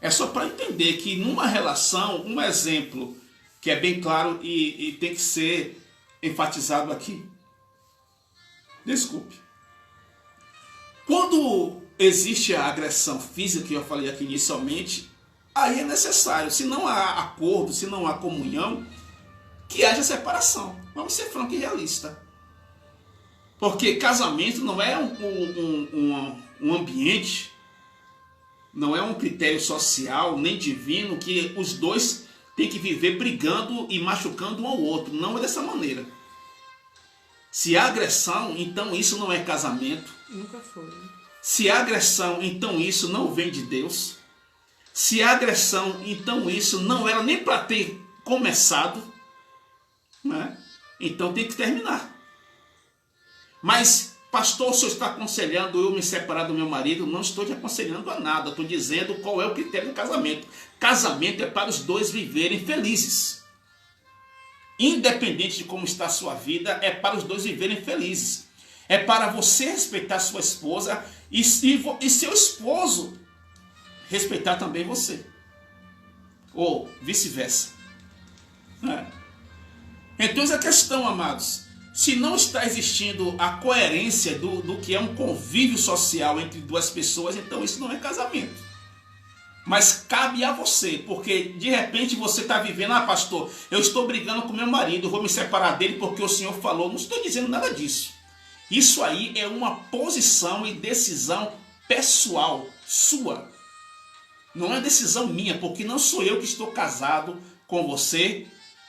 É só para entender que numa relação, um exemplo que é bem claro e tem que ser enfatizado aqui. Desculpe. Quando existe a agressão física, que eu falei aqui inicialmente, aí é necessário, se não há acordo, se não há comunhão, que haja separação. Vamos ser franco e realista. Porque casamento não é um ambiente, não é um critério social nem divino que os dois têm que viver brigando e machucando um ao outro. Não é dessa maneira. Se há agressão, então isso não é casamento. Nunca foi. Se há agressão, então isso não vem de Deus. Se há agressão, então isso não era nem para ter começado. Né? Então tem que terminar. Mas Pastor, o senhor está aconselhando eu me separar do meu marido? Não estou te aconselhando a nada. Estou dizendo qual é o critério do casamento. Casamento é para os dois viverem felizes. Independente de como está a sua vida, é para os dois viverem felizes. É para você respeitar sua esposa e seu esposo respeitar também você. Ou vice-versa. Então essa questão, amados, se não está existindo a coerência do que é um convívio social entre duas pessoas, então isso não é casamento. Mas cabe a você, porque de repente você está vivendo, pastor, eu estou brigando com meu marido, vou me separar dele porque o senhor falou. Não estou dizendo nada disso. Isso aí é uma posição e decisão pessoal, sua. Não é decisão minha, porque não sou eu que estou casado com você,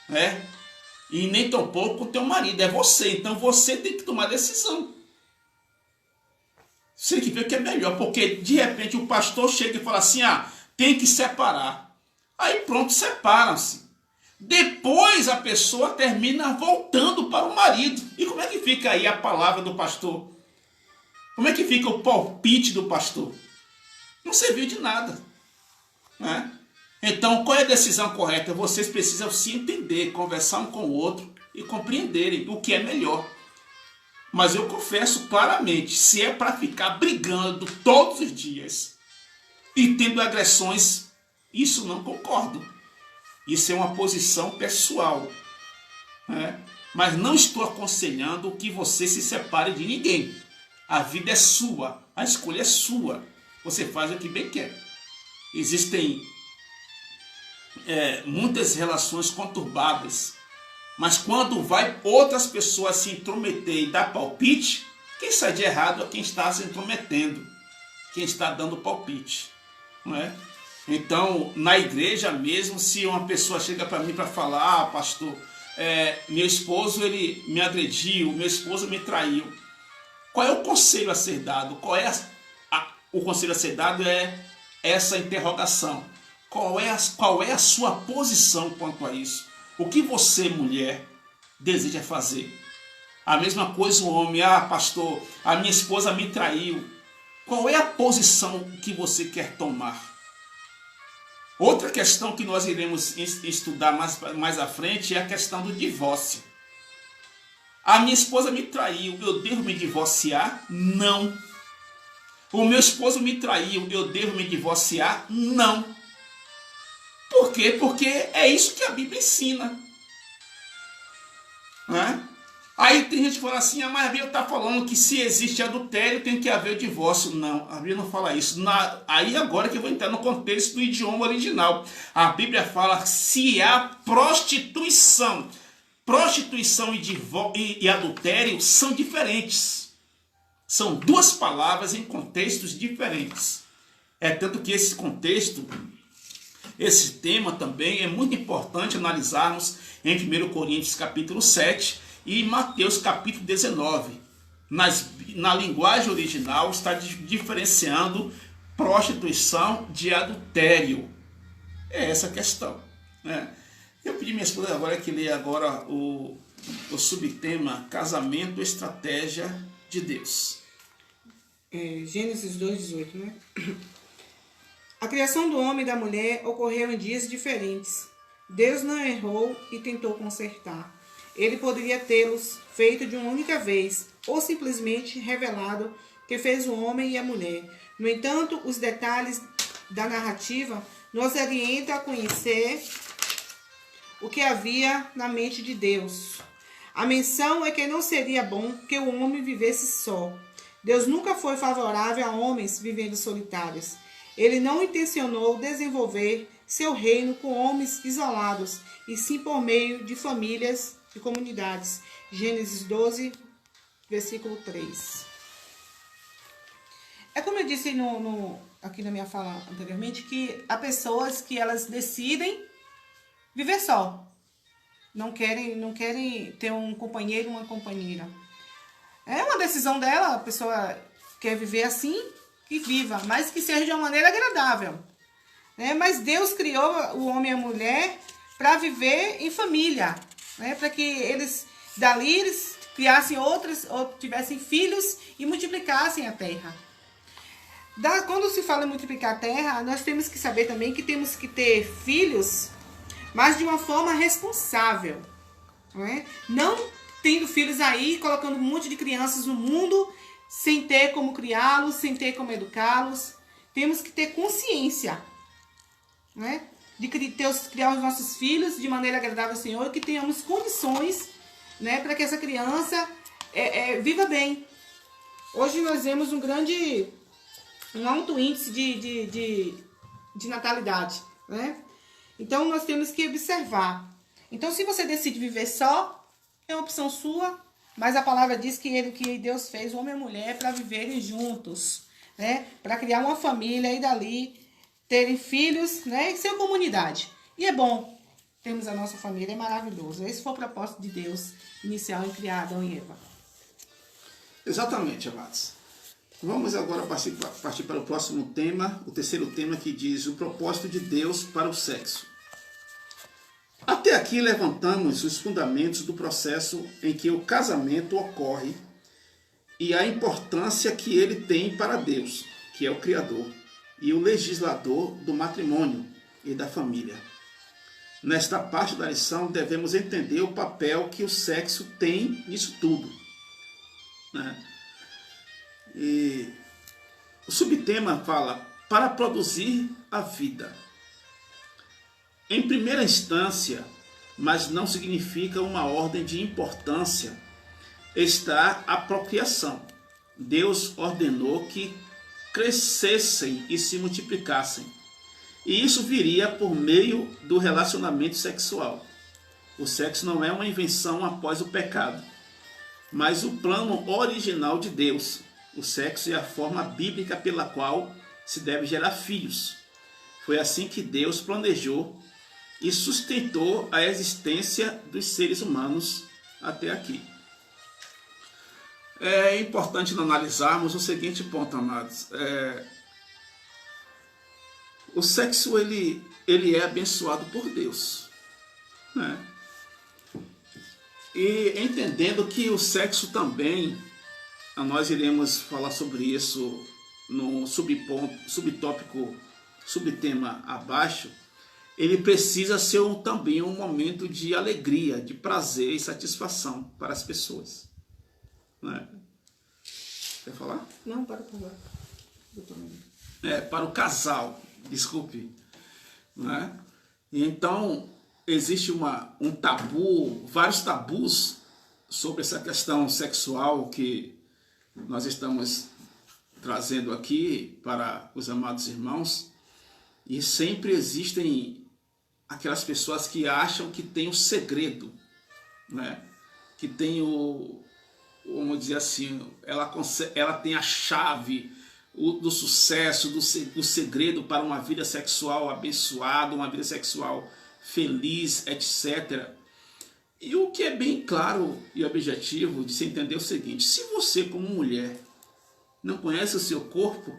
né? E nem tampouco com teu marido, é você. Então você tem que tomar decisão. Você tem que ver o que é melhor, porque de repente o pastor chega e fala assim, tem que separar. Aí pronto, separam-se. Depois a pessoa termina voltando para o marido. E como é que fica aí a palavra do pastor? Como é que fica o palpite do pastor? Não serviu de nada, né? Então, qual é a decisão correta? Vocês precisam se entender, conversar um com o outro e compreenderem o que é melhor. Mas eu confesso claramente, se é para ficar brigando todos os dias e tendo agressões, isso não concordo. Isso é uma posição pessoal, né? Mas não estou aconselhando que você se separe de ninguém. A vida é sua, a escolha é sua. Você faz o que bem quer. Existem muitas relações conturbadas, mas quando vai outras pessoas se intrometer e dar palpite, quem sai de errado é quem está se intrometendo, quem está dando palpite, não é? Então, na igreja mesmo, se uma pessoa chega para mim para falar, pastor, meu esposo ele me agrediu, meu esposo me traiu, qual é o conselho a ser dado? O conselho a ser dado é essa interrogação. Qual é a sua posição quanto a isso? O que você, mulher, deseja fazer? A mesma coisa o homem, pastor, a minha esposa me traiu. Qual é a posição que você quer tomar? Outra questão que nós iremos estudar mais à frente é a questão do divórcio. A minha esposa me traiu, eu devo me divorciar? Não. O meu esposo me traiu, eu devo me divorciar? Não. Por quê? Porque é isso que a Bíblia ensina. Né? Aí tem gente que fala assim, mas a Bíblia está falando que se existe adultério tem que haver o divórcio. Não, a Bíblia não fala isso. Aí agora que eu vou entrar no contexto do idioma original. A Bíblia fala se há prostituição. Prostituição e adultério são diferentes. São duas palavras em contextos diferentes. É tanto que esse contexto, esse tema também é muito importante analisarmos em 1 Coríntios capítulo 7 e Mateus capítulo 19. Na linguagem original está diferenciando prostituição de adultério. É essa a questão, né? Eu pedi minha esposa agora que leia agora o subtema Casamento, Estratégia de Deus. Gênesis 2:18, né? A criação do homem e da mulher ocorreu em dias diferentes. Deus não errou e tentou consertar. Ele poderia tê-los feito de uma única vez, ou simplesmente revelado que fez o homem e a mulher. No entanto, os detalhes da narrativa nos orientam a conhecer o que havia na mente de Deus. A menção é que não seria bom que o homem vivesse só. Deus nunca foi favorável a homens vivendo solitários. Ele não intencionou desenvolver seu reino com homens isolados, e sim por meio de famílias e comunidades. Gênesis 12, versículo 3. É como eu disse aqui na minha fala anteriormente, que há pessoas que elas decidem viver só. Não querem ter um companheiro, uma companheira. É uma decisão dela, a pessoa quer viver assim, que viva, mas que seja de uma maneira agradável. Né? Mas Deus criou o homem e a mulher para viver em família, né? Para que dali eles criassem outras, ou tivessem filhos e multiplicassem a terra. Quando se fala em multiplicar a terra, nós temos que saber também que temos que ter filhos, mas de uma forma responsável. Não é? Não tendo filhos aí, colocando um monte de crianças no mundo, sem ter como criá-los, sem ter como educá-los. Temos que ter consciência, não é? De criar os nossos filhos de maneira agradável ao Senhor, e que tenhamos condições, né, para que essa criança viva bem. Hoje nós vemos um alto índice de natalidade, né? Então nós temos que observar. Então, se você decide viver só, é uma opção sua, mas a palavra diz que Deus fez o homem e a mulher para viverem juntos, né? Para criar uma família e dali terem filhos, né? E ser comunidade. E é bom termos a nossa família, é maravilhoso. Esse foi o propósito de Deus inicial em criar Adão e Eva. Exatamente, amados. Vamos agora partir para o próximo tema, o terceiro tema, que diz o propósito de Deus para o sexo. Até aqui levantamos os fundamentos do processo em que o casamento ocorre e a importância que ele tem para Deus, que é o Criador, e o legislador do matrimônio e da família. Nesta parte da lição, devemos entender o papel que o sexo tem nisso tudo, né? E o subtema fala, para produzir a vida. Em primeira instância, mas não significa uma ordem de importância, está a procriação. Deus ordenou que crescessem e se multiplicassem. E isso viria por meio do relacionamento sexual. O sexo não é uma invenção após o pecado, mas o plano original de Deus. O sexo é a forma bíblica pela qual se deve gerar filhos. Foi assim que Deus planejou e sustentou a existência dos seres humanos até aqui. É importante analisarmos o seguinte ponto, amados. O sexo ele é abençoado por Deus, né? E entendendo que o sexo também, nós iremos falar sobre isso no subtópico, subtema abaixo, ele precisa ser também um momento de alegria, de prazer e satisfação para as pessoas, né? Quer falar? Não, para falar. Para o casal, desculpe, né? Então, existe um tabu, vários tabus sobre essa questão sexual que nós estamos trazendo aqui para os amados irmãos, e sempre existem aquelas pessoas que acham que tem o segredo, né? Que tem vamos dizer assim, ela tem a chave do sucesso, do segredo para uma vida sexual abençoada, uma vida sexual feliz, etc. E o que é bem claro e objetivo de se entender é o seguinte: se você, como mulher, não conhece o seu corpo,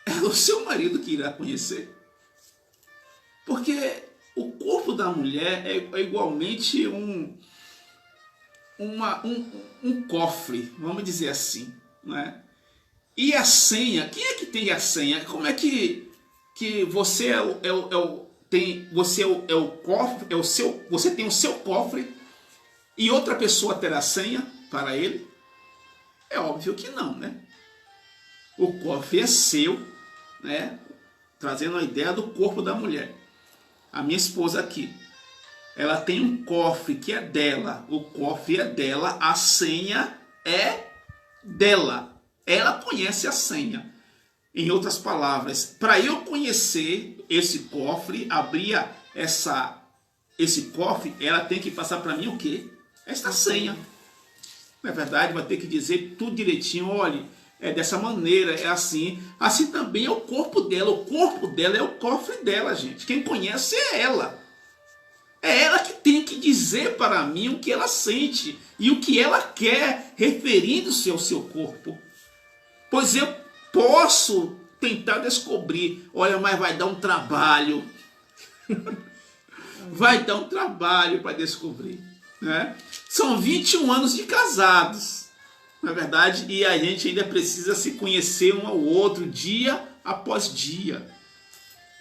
é o seu marido que irá conhecer. Porque o corpo da mulher é igualmente um cofre, vamos dizer assim, né? E a senha, quem é que tem a senha? Como é que você você tem o seu cofre e outra pessoa terá a senha para ele? É óbvio que não, né? O cofre é seu, né? Trazendo a ideia do corpo da mulher. A minha esposa aqui, ela tem um cofre que é dela, o cofre é dela, a senha é dela. Ela conhece a senha. Em outras palavras, para eu conhecer esse cofre, abrir esse cofre, ela tem que passar para mim o quê? Esta senha. Não é verdade? Vai ter que dizer tudo direitinho. Olha, é dessa maneira, é assim. Assim também é o corpo dela. O corpo dela é o cofre dela, gente. Quem conhece é ela. É ela que tem que dizer para mim o que ela sente e o que ela quer, referindo-se ao seu corpo. Pois eu posso tentar descobrir. Olha, mas vai dar um trabalho. Vai dar um trabalho para descobrir, né? São 21 anos de casados, na verdade, e a gente ainda precisa se conhecer um ao outro dia após dia,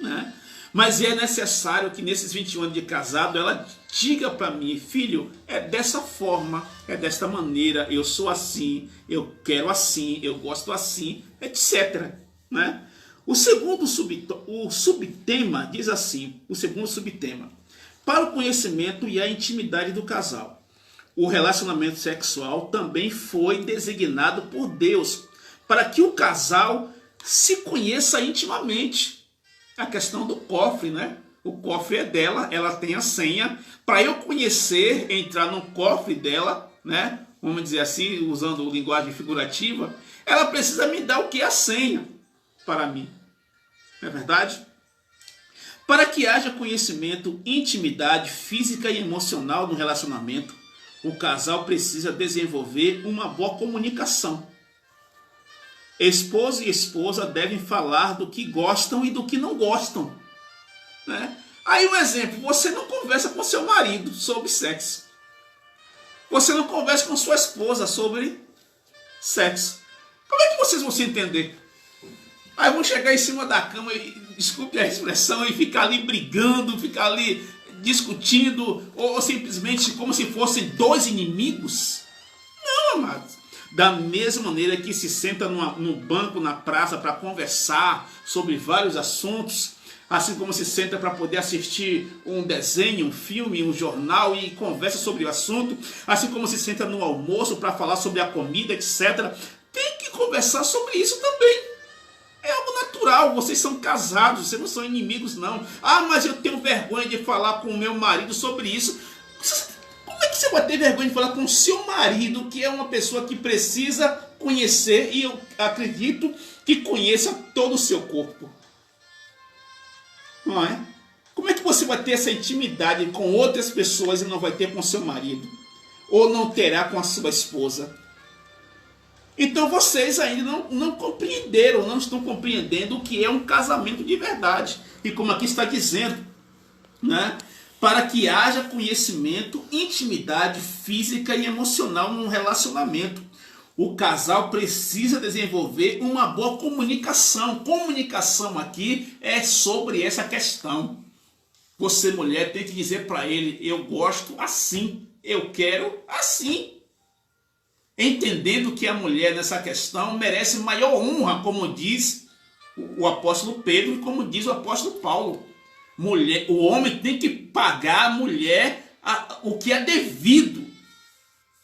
né? Mas é necessário que nesses 21 anos de casado ela diga para mim: filho, é dessa forma, é desta maneira, eu sou assim, eu quero assim, eu gosto assim, etc, né? O subtema diz assim, o segundo subtema: para o conhecimento e a intimidade do casal. O relacionamento sexual também foi designado por Deus para que o casal se conheça intimamente. A questão do cofre, né? O cofre é dela, ela tem a senha. Para eu conhecer, entrar no cofre dela, né? Vamos dizer assim, usando linguagem figurativa, ela precisa me dar o que? A senha para mim. Não é verdade? Para que haja conhecimento, intimidade física e emocional no relacionamento, o casal precisa desenvolver uma boa comunicação. Esposo e esposa devem falar do que gostam e do que não gostam, né? Aí um exemplo: você não conversa com seu marido sobre sexo. Você não conversa com sua esposa sobre sexo. Como é que vocês vão se entender? Aí vão chegar em cima da cama, e, desculpe a expressão, e ficar ali brigando, ficar ali discutindo, ou simplesmente como se fossem dois inimigos? Não, amados. Da mesma maneira que se senta no banco na praça para conversar sobre vários assuntos, assim como se senta para poder assistir um desenho, um filme, um jornal e conversa sobre o assunto, assim como se senta no almoço para falar sobre a comida, etc. Tem que conversar sobre isso também. É algo natural, vocês são casados, vocês não são inimigos não. Ah, mas eu tenho vergonha de falar com o meu marido sobre isso. Como é que você vai ter vergonha de falar com o seu marido, que é uma pessoa que precisa conhecer, e eu acredito que conheça todo o seu corpo? Não é? Como é que você vai ter essa intimidade com outras pessoas e não vai ter com seu marido? Ou não terá com a sua esposa? Então vocês ainda não compreenderam, não estão compreendendo o que é um casamento de verdade. E como aqui está dizendo, né? Para que haja conhecimento, intimidade física e emocional num relacionamento, o casal precisa desenvolver uma boa comunicação. Comunicação aqui é sobre essa questão. Você, mulher, tem que dizer para ele: eu gosto assim, eu quero assim. Entendendo que a mulher nessa questão merece maior honra, como diz o apóstolo Pedro e como diz o apóstolo Paulo. Mulher, o homem tem que pagar a mulher o que é devido.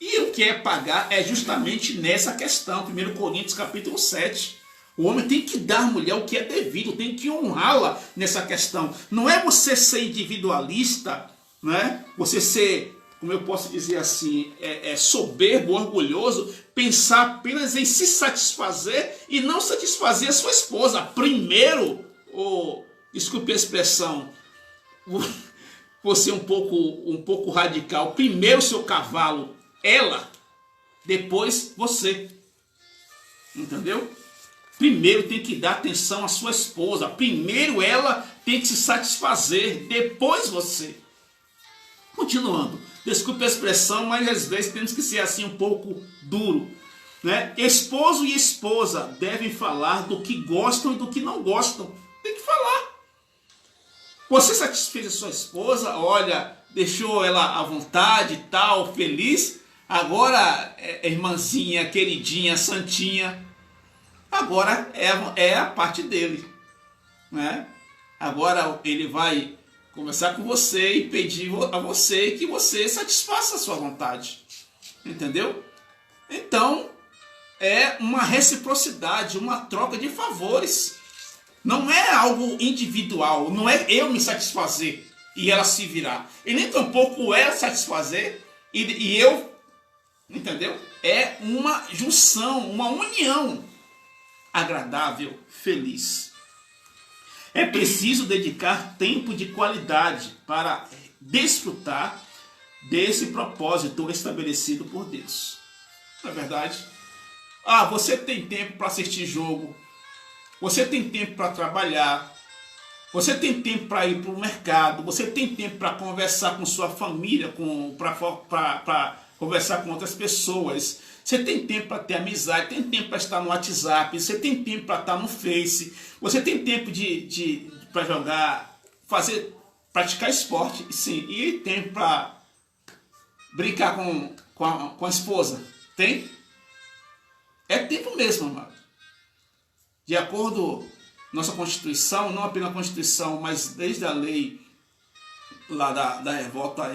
E o que é pagar é justamente nessa questão. 1 Coríntios capítulo 7. O homem tem que dar à mulher o que é devido, tem que honrá-la nessa questão. Não é você ser individualista, né? Você ser, como eu posso dizer assim, soberbo, orgulhoso, pensar apenas em se satisfazer e não satisfazer a sua esposa. Primeiro, desculpe a expressão, vou ser um pouco radical. Primeiro seu cavalo, ela, depois você. Entendeu? Primeiro tem que dar atenção à sua esposa. Primeiro ela tem que se satisfazer, depois você. Continuando. Desculpe a expressão, mas às vezes temos que ser assim um pouco duro, né? Esposo e esposa devem falar do que gostam e do que não gostam. Tem que falar. Você satisfez a sua esposa? Olha, deixou ela à vontade, tal, feliz. Agora, irmãzinha, queridinha, santinha, agora é a parte dele, né? Agora ele vai conversar com você e pedir a você que você satisfaça a sua vontade. Entendeu? Então, é uma reciprocidade, uma troca de favores. Não é algo individual, não é eu me satisfazer e ela se virar. E nem tampouco ela satisfazer e eu, entendeu? É uma junção, uma união agradável, feliz. É preciso dedicar tempo de qualidade para desfrutar desse propósito estabelecido por Deus. Não é verdade? Você tem tempo para assistir jogo, você tem tempo para trabalhar, você tem tempo para ir para o mercado, você tem tempo para conversar com sua família, para conversar com outras pessoas. Você tem tempo para ter amizade, tem tempo para estar no WhatsApp, você tem tempo para estar no Face, você tem tempo para jogar, praticar esporte, sim, e tempo para brincar com a esposa. Tem? É tempo mesmo, amado. De acordo com nossa Constituição, não apenas a Constituição, mas desde a lei lá da revolta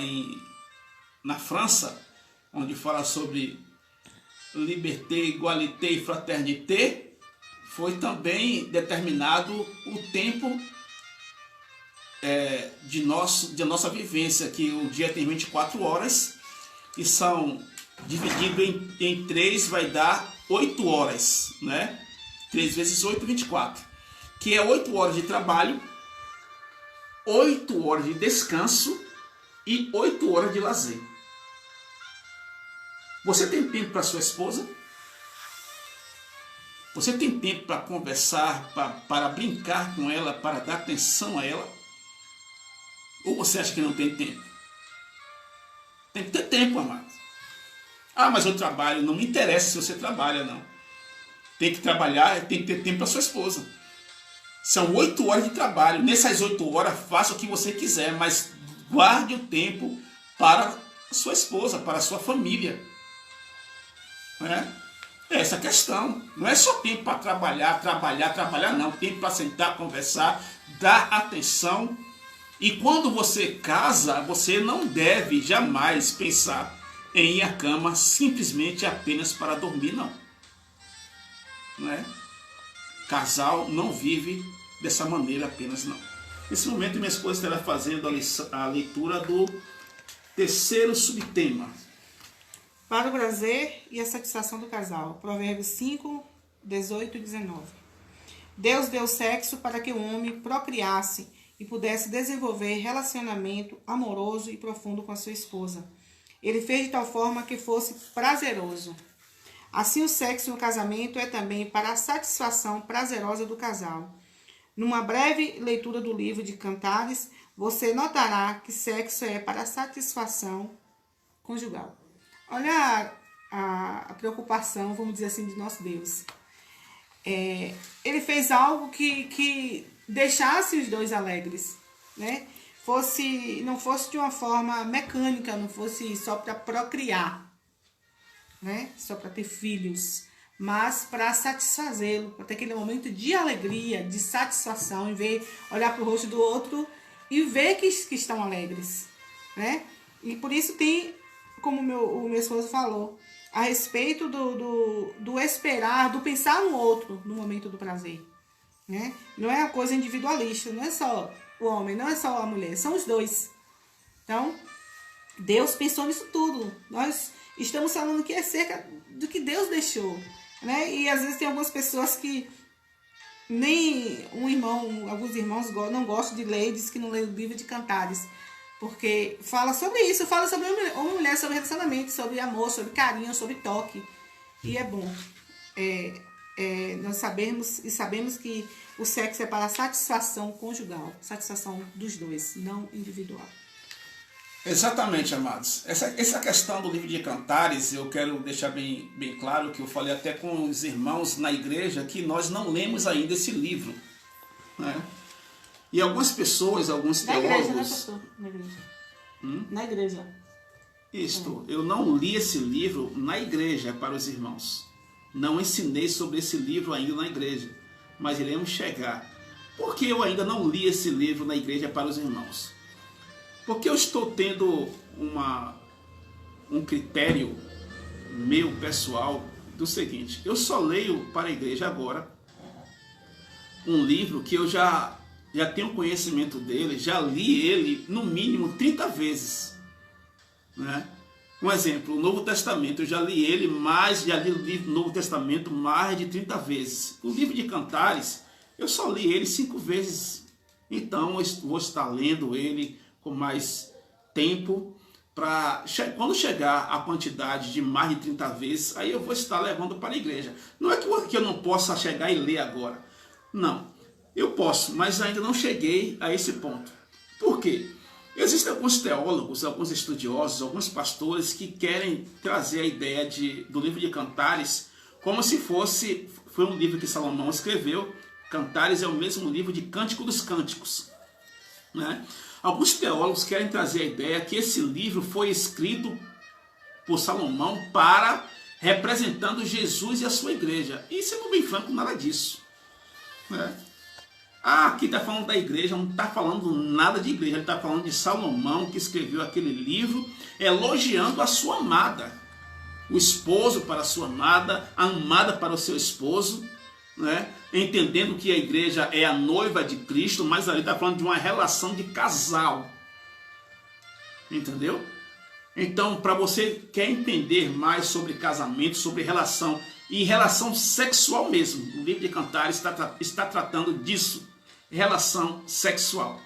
na França, onde fala sobre liberté, igualité e fraternité, foi também determinado o tempo de nossa vivência, que o dia tem 24 horas, e são dividido em 3, vai dar 8 horas, né? 3 vezes 8, 24. Que é 8 horas de trabalho, 8 horas de descanso e 8 horas de lazer. Você tem tempo para sua esposa? Você tem tempo para conversar, para brincar com ela, para dar atenção a ela? Ou você acha que não tem tempo? Tem que ter tempo, amado. Ah, mas eu trabalho. Não me interessa se você trabalha, não. Tem que trabalhar, tem que ter tempo para sua esposa. São 8 horas de trabalho. Nessas 8 horas, faça o que você quiser, mas guarde o tempo para sua esposa, para a sua família. É essa a questão. Não é só tempo para trabalhar, não. Tempo para sentar, conversar, dar atenção. E quando você casa, você não deve jamais pensar em ir à cama simplesmente apenas para dormir, não. Não é? Casal não vive dessa maneira apenas, não. Nesse momento, minha esposa estará fazendo a leitura do terceiro subtema. Para o prazer e a satisfação do casal. Provérbios 5, 18 e 19. Deus deu sexo para que o homem procriasse e pudesse desenvolver relacionamento amoroso e profundo com a sua esposa. Ele fez de tal forma que fosse prazeroso. Assim, o sexo no casamento é também para a satisfação prazerosa do casal. Numa breve leitura do livro de Cantares, você notará que sexo é para a satisfação conjugal. Olha a preocupação, vamos dizer assim, de nosso Deus. Ele fez algo que deixasse os dois alegres, né? Não fosse de uma forma mecânica, não fosse só para procriar, né? Só para ter filhos, mas para satisfazê-lo, para ter aquele momento de alegria, de satisfação, em ver, olhar para o rosto do outro e ver que estão alegres, né? E por isso tem, como o meu esposo falou, a respeito do esperar, do pensar no outro no momento do prazer, né? Não é uma coisa individualista, não é só o homem, não é só a mulher, são os dois. Então, Deus pensou nisso tudo. Nós estamos falando que é cerca do que Deus deixou, né? E às vezes tem algumas pessoas que nem alguns irmãos não gostam de ler, diz que não lê o livro de Cantares, porque fala sobre isso, fala sobre homem e mulher, sobre relacionamento, sobre amor, sobre carinho, sobre toque. E é bom. Nós sabemos que o sexo é para a satisfação conjugal, satisfação dos dois, não individual. Exatamente, amados. Essa questão do livro de Cantares, eu quero deixar bem claro que eu falei até com os irmãos na igreja que nós não lemos ainda esse livro, né? E algumas pessoas, alguns teólogos... Na igreja, né, pastor? Na igreja. Na igreja. Isto, eu não li esse livro na igreja para os irmãos. Não ensinei sobre esse livro ainda na igreja, mas iremos chegar. Por que eu ainda não li esse livro na igreja para os irmãos? Porque eu estou tendo um critério meu, pessoal, do seguinte: eu só leio para a igreja agora um livro que eu já tenho conhecimento dele, já li ele no mínimo 30 vezes, né? Um exemplo, o Novo Testamento, eu já li ele já li o Novo Testamento mais de 30 vezes. O livro de Cantares, eu só li ele 5 vezes. Então, eu vou estar lendo ele com mais tempo, para quando chegar a quantidade de mais de 30 vezes, aí eu vou estar levando para a igreja. Não é que eu não possa chegar e ler agora. Não, eu posso, mas ainda não cheguei a esse ponto. Por quê? Existem alguns teólogos, alguns estudiosos, alguns pastores que querem trazer a ideia do livro de Cantares como se foi um livro que Salomão escreveu. Cantares é o mesmo livro de Cântico dos Cânticos, né? Alguns teólogos querem trazer a ideia que esse livro foi escrito por Salomão representando Jesus e a sua igreja. E, sendo bem franco, nada disso, né? Aqui está falando da igreja, não está falando nada de igreja, ele está falando de Salomão, que escreveu aquele livro elogiando a sua amada, o esposo para a sua amada, a amada para o seu esposo, né? Entendendo que a igreja é a noiva de Cristo, mas ali está falando de uma relação de casal, entendeu? Então, para você quer entender mais sobre casamento, sobre relação e relação sexual mesmo, o livro de Cantares está tratando disso, relação sexual.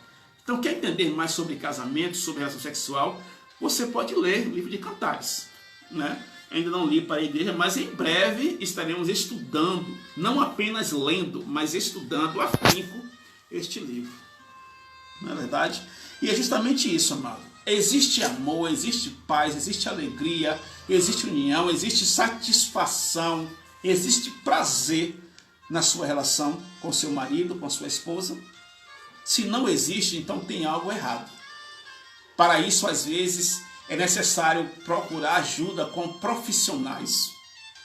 Então, quer entender mais sobre casamento, sobre relação sexual, você pode ler o livro de Cantares, né? Ainda não li para a igreja, mas em breve estaremos estudando, não apenas lendo, mas estudando afinco este livro. Não é verdade? E é justamente isso, amado. Existe amor, existe paz, existe alegria, existe união, existe satisfação, existe prazer na sua relação com seu marido, com sua esposa. Se não existe, então tem algo errado. Para isso, às vezes, é necessário procurar ajuda com profissionais,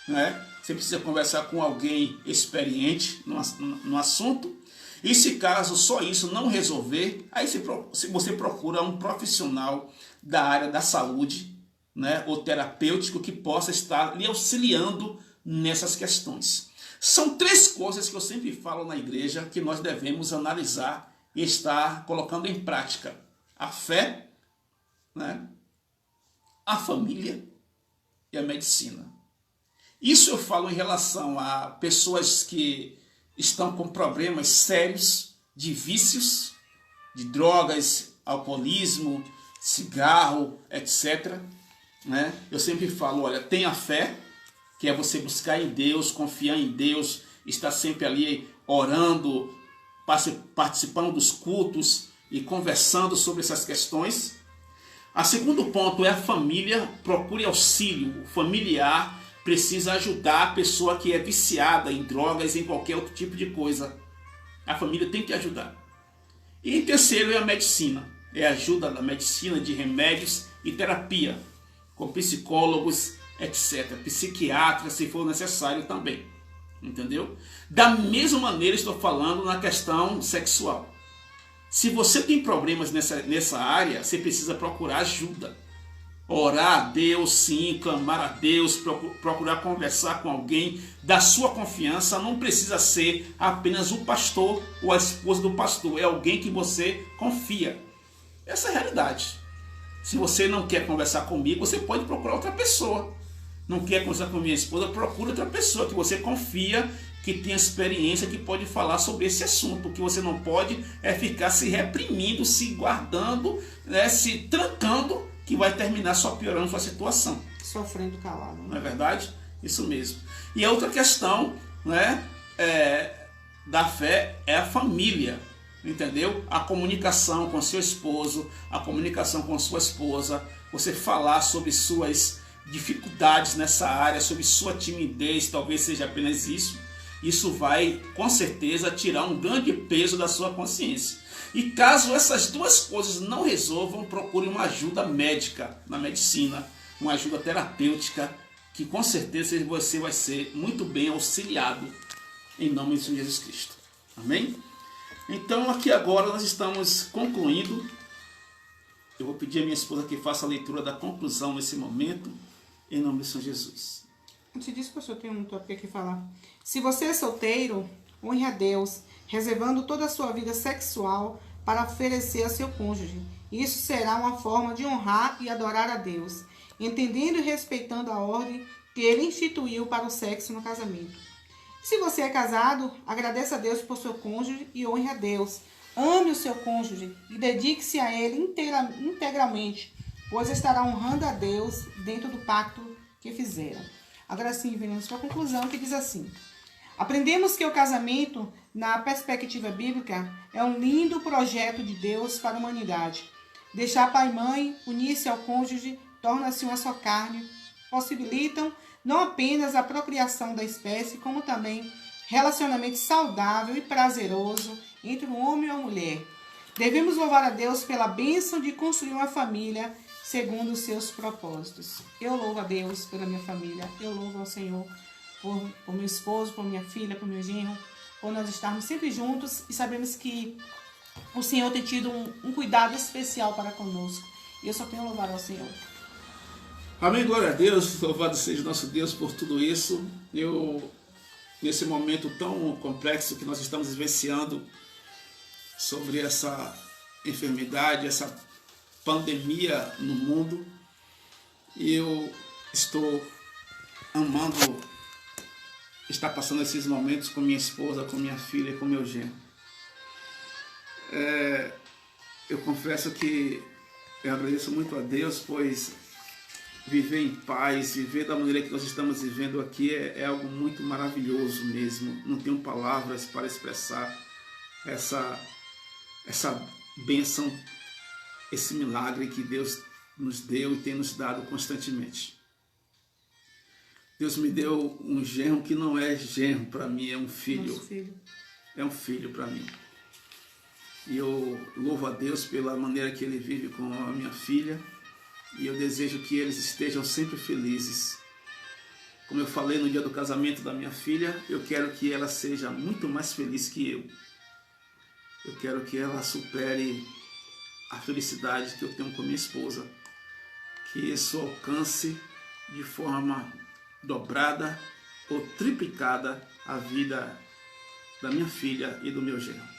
né? Você precisa conversar com alguém experiente no assunto. E se caso só isso não resolver, aí você procura um profissional da área da saúde, né, ou terapêutico, que possa estar lhe auxiliando nessas questões. São 3 coisas que eu sempre falo na igreja que nós devemos analisar e estar colocando em prática: a fé, né, a família e a medicina. Isso eu falo em relação a pessoas que estão com problemas sérios de vícios, de drogas, alcoolismo, cigarro, etc., né? Eu sempre falo, olha, tenha fé, que é você buscar em Deus, confiar em Deus, estar sempre ali orando, participando dos cultos e conversando sobre essas questões. O segundo ponto é a família. Procure auxílio. O familiar precisa ajudar a pessoa que é viciada em drogas, em qualquer outro tipo de coisa. A família tem que ajudar. E em terceiro é a medicina. É a ajuda da medicina, de remédios e terapia, com psicólogos, etc. Psiquiatras, se for necessário também. Entendeu? Da mesma maneira estou falando na questão sexual. Se você tem problemas nessa área, você precisa procurar ajuda. Orar a Deus, sim, clamar a Deus, procurar conversar com alguém da sua confiança. Não precisa ser apenas o pastor ou a esposa do pastor, é alguém que você confia. Essa é a realidade. Se você não quer conversar comigo, você pode procurar outra pessoa. Não quer conversar com minha esposa, procura outra pessoa que você confia, que tem experiência, que pode falar sobre esse assunto. O que você não pode é ficar se reprimindo, se guardando, né, se trancando, que vai terminar só piorando sua situação. Sofrendo calado. Não é verdade? Isso mesmo. E a outra questão, né, da fé é a família. Entendeu? A comunicação com seu esposo, a comunicação com sua esposa, você falar sobre suas dificuldades nessa área, sobre sua timidez, talvez seja apenas isso. Isso vai, com certeza, tirar um grande peso da sua consciência. E caso essas 2 coisas não resolvam, procure uma ajuda médica na medicina, uma ajuda terapêutica, que com certeza você vai ser muito bem auxiliado em nome de Jesus Cristo. Amém? Então aqui agora nós estamos concluindo. Eu vou pedir à minha esposa que faça a leitura da conclusão nesse momento, em nome de São Jesus. Antes disso, pastor, eu tenho um tópico aqui falar. Se você é solteiro, honre a Deus, reservando toda a sua vida sexual para oferecer a seu cônjuge. Isso será uma forma de honrar e adorar a Deus, entendendo e respeitando a ordem que Ele instituiu para o sexo no casamento. Se você é casado, agradeça a Deus por seu cônjuge e honre a Deus. Ame o seu cônjuge e dedique-se a ele integralmente, pois estará honrando a Deus dentro do pacto que fizeram. Agora sim, venhamos para a conclusão, que diz assim: aprendemos que o casamento, na perspectiva bíblica, é um lindo projeto de Deus para a humanidade. deixar pai e mãe, unir-se ao cônjuge, torna-se uma só carne, possibilitam não apenas a procriação da espécie, como também relacionamento saudável e prazeroso entre um homem e uma mulher. Devemos louvar a Deus pela bênção de construir uma família segundo os seus propósitos. Eu louvo a Deus pela minha família, eu louvo ao Senhor por meu esposo, por minha filha, por meu genro, por nós estarmos sempre juntos e sabemos que o Senhor tem tido um cuidado especial para conosco. E eu só tenho a louvar ao Senhor. Amém, glória a Deus, louvado seja o nosso Deus por tudo isso. Nesse momento tão complexo que nós estamos vivenciando sobre essa enfermidade, essa pandemia no mundo, eu estou amando estar passando esses momentos com minha esposa, com minha filha e com meu genro. Eu confesso que eu agradeço muito a Deus, pois viver em paz, viver da maneira que nós estamos vivendo aqui é algo muito maravilhoso mesmo. Não tenho palavras para expressar essa bênção, esse milagre que Deus nos deu e tem nos dado constantemente. Deus me deu um genro que não é genro para mim, é um filho. É um filho para mim. E eu louvo a Deus pela maneira que Ele vive com a minha filha. E eu desejo que eles estejam sempre felizes. Como eu falei no dia do casamento da minha filha, eu quero que ela seja muito mais feliz que eu. Eu quero que ela supere a felicidade que eu tenho com minha esposa. Que isso alcance de forma dobrada ou triplicada a vida da minha filha e do meu genro.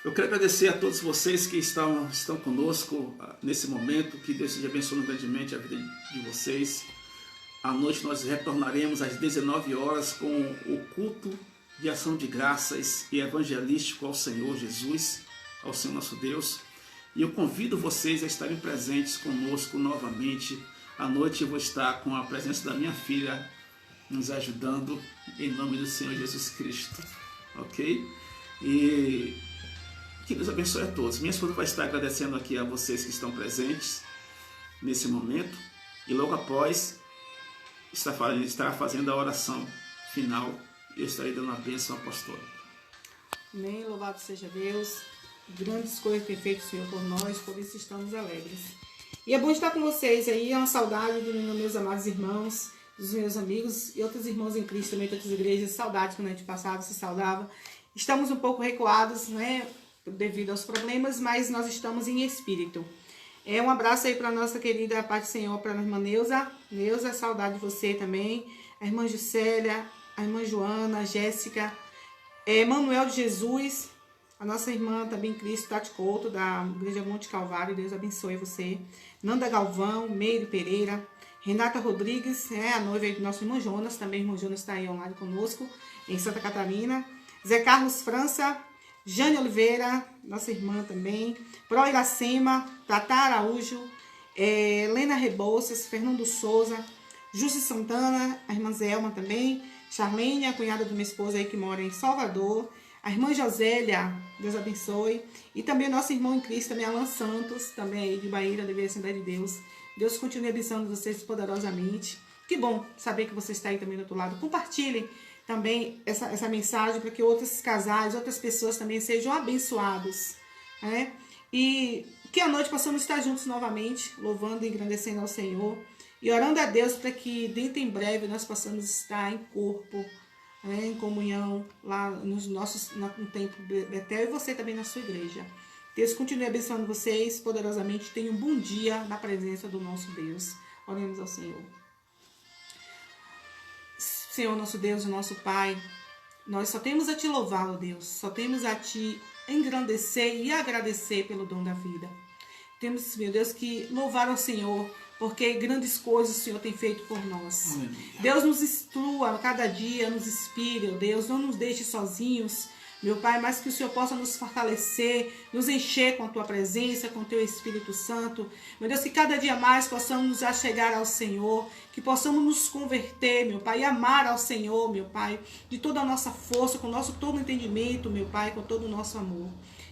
Eu quero agradecer a todos vocês que estão conosco nesse momento. Que Deus esteja abençoando grandemente a vida de vocês. À noite nós retornaremos às 19 horas com o culto de ação de graças e evangelístico ao Senhor Jesus, ao Senhor nosso Deus. E eu convido vocês a estarem presentes conosco novamente. À noite eu vou estar com a presença da minha filha nos ajudando em nome do Senhor Jesus Cristo. Ok? E que Deus abençoe a todos. Minha esposa vai estar agradecendo aqui a vocês que estão presentes nesse momento. E logo após, estará fazendo a oração final. E eu estarei dando a bênção apostólica. Amém. Louvado seja Deus. Grandes coisas tem feito o Senhor por nós, por isso estamos alegres. E é bom estar com vocês aí. É uma saudade dos meus amados irmãos, dos meus amigos e outros irmãos em Cristo também, de outras igrejas. Saudade quando a gente passava, se saudava. Estamos um pouco recuados, né? Devido aos problemas, mas nós estamos em espírito. Um abraço aí para a nossa querida Pai do Senhor, para a irmã Neuza. Neuza, saudade de você também. A irmã Juscelia, a irmã Joana, a Jéssica, Manuel de Jesus, a nossa irmã também em Cristo, Tati Couto, da Igreja Monte Calvário. Deus abençoe você. Nanda Galvão, Meire Pereira, Renata Rodrigues, a noiva do nosso irmão Jonas, também o irmão Jonas está aí online conosco, em Santa Catarina. Zé Carlos França, Jane Oliveira, nossa irmã também, Pro Iracema, Tata Araújo, Lena Rebouças, Fernando Souza, Jussi Santana, a irmã Zelma também, Charlene, a cunhada do meu esposo aí que mora em Salvador, a irmã Josélia, Deus abençoe, e também o nosso irmão em Cristo, também Alan Santos, também aí de Bahia, da Assembleia de Deus. Deus continue abençoando vocês poderosamente. Que bom saber que você está aí também do outro lado. Compartilhem também essa mensagem para que outros casais, outras pessoas também sejam abençoados, né? E que à noite possamos estar juntos novamente, louvando e engrandecendo ao Senhor e orando a Deus para que dentro em breve nós possamos estar em corpo, né, em comunhão lá no templo Betel e você também na sua igreja. Deus continue abençoando vocês poderosamente. Tenham um bom dia na presença do nosso Deus. Oremos ao Senhor. Senhor, nosso Deus e nosso Pai, nós só temos a Te louvar, ó Deus, só temos a Te engrandecer e agradecer pelo dom da vida. Temos, meu Deus, que louvar ao Senhor, porque grandes coisas o Senhor tem feito por nós. Amém. Deus nos instrua a cada dia, nos inspire, ó Deus, não nos deixe sozinhos, meu Pai, mas que o Senhor possa nos fortalecer, nos encher com a Tua presença, com o Teu Espírito Santo. Meu Deus, que cada dia mais possamos nos achegar ao Senhor, que possamos nos converter, meu Pai, e amar ao Senhor, meu Pai, de toda a nossa força, com o nosso todo entendimento, meu Pai, com todo o nosso amor.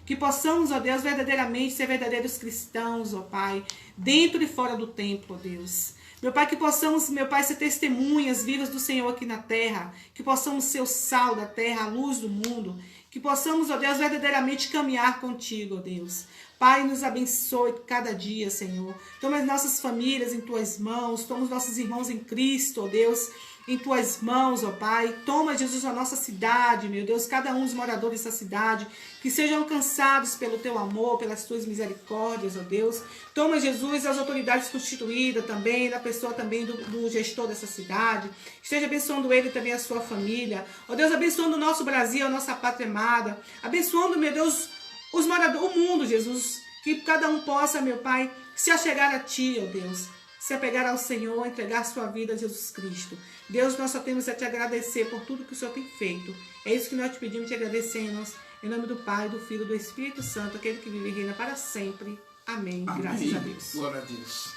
Que possamos, ó Deus, verdadeiramente ser verdadeiros cristãos, ó Pai, dentro e fora do templo, ó Deus. Meu Pai, que possamos, meu Pai, ser testemunhas vivas do Senhor aqui na terra. Que possamos ser o sal da terra, a luz do mundo. Que possamos, ó Deus, verdadeiramente caminhar contigo, ó Deus. Pai, nos abençoe cada dia, Senhor. Toma as nossas famílias em Tuas mãos. Toma os nossos irmãos em Cristo, ó Deus, em Tuas mãos, ó Pai. Toma, Jesus, a nossa cidade, meu Deus, cada um dos moradores dessa cidade, que sejam alcançados pelo Teu amor, pelas Tuas misericórdias, ó Deus. Toma, Jesus, as autoridades constituídas também, da pessoa também do gestor dessa cidade. Esteja abençoando ele também, a sua família. Ó Deus, abençoando o nosso Brasil, a nossa pátria amada. Abençoando, meu Deus, os moradores, o mundo, Jesus. Que cada um possa, meu Pai, se achegar a Ti, ó Deus. Se apegar ao Senhor, entregar sua vida a Jesus Cristo. Deus, nós só temos a Te agradecer por tudo que o Senhor tem feito. É isso que nós te pedimos e te agradecemos. Em nome do Pai, do Filho e do Espírito Santo, aquele que vive e reina para sempre. Amém. Amém. Graças a Deus. Glória a Deus.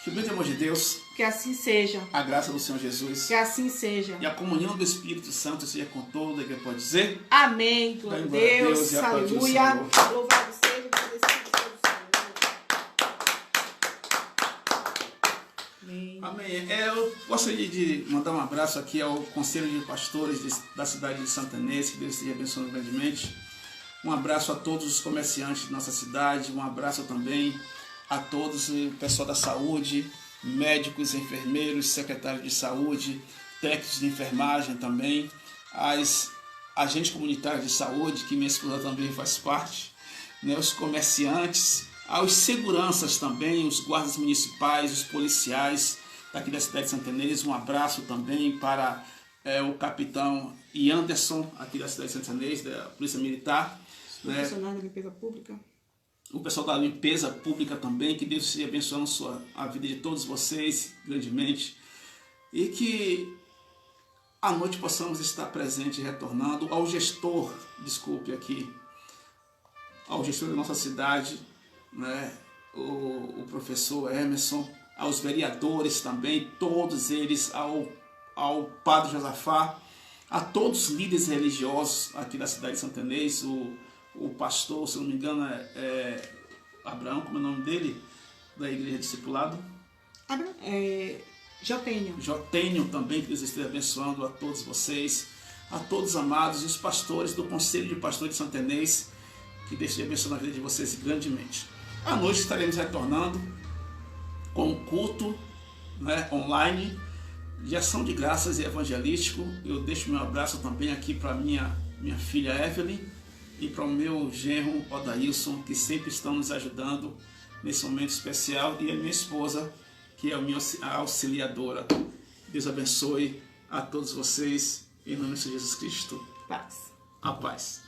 Que o bem de amor de Deus, Que assim seja. a graça do Senhor Jesus Que assim seja. e a comunhão do Espírito Santo seja com toda a igreja, pode dizer? Amém. Glória a Deus. e aplaudir o Aleluia. Senhor. Louvado seja o agradecido seja o Senhor. Amém. Amém. Eu gostaria de mandar um abraço aqui ao Conselho de Pastores da cidade de Santa Inês, que Deus esteja abençoando grandemente. Um abraço a todos os comerciantes de nossa cidade, um abraço também a todos o pessoal da saúde, médicos, enfermeiros, secretários de saúde, técnicos de enfermagem também, as agentes comunitários de saúde, que minha esposa também faz parte, né, os comerciantes, aos seguranças também, os guardas municipais, os policiais daqui da cidade de Santa Inês. Um abraço também para o capitão Anderson, aqui da cidade de Santa Inês, da Polícia Militar. Funcionário da limpeza pública. O pessoal da limpeza pública também, que Deus esteja abençoando a vida de todos vocês grandemente. E que à noite possamos estar presente e retornando ao gestor, ao gestor da nossa cidade, né, o professor Emerson, aos vereadores também, todos eles, ao padre Josafá, a todos os líderes religiosos aqui da cidade de Santa Inês, o pastor, se não me engano, é Abraão, como é o nome dele, da Igreja Discipulado? Jotênio também, que Deus esteja abençoando a todos vocês, a todos amados, e os pastores do Conselho de Pastores de Santa Inês, que Deus esteja abençoando a vida de vocês grandemente. À noite estaremos retornando com um culto, né, online, de ação de graças e evangelístico. Eu deixo meu abraço também aqui para minha filha Evelyn, e para o meu genro Odailson, que sempre estão nos ajudando nesse momento especial, e a minha esposa, que é a minha auxiliadora. Deus abençoe a todos vocês, em nome de Jesus Cristo. Paz. A paz.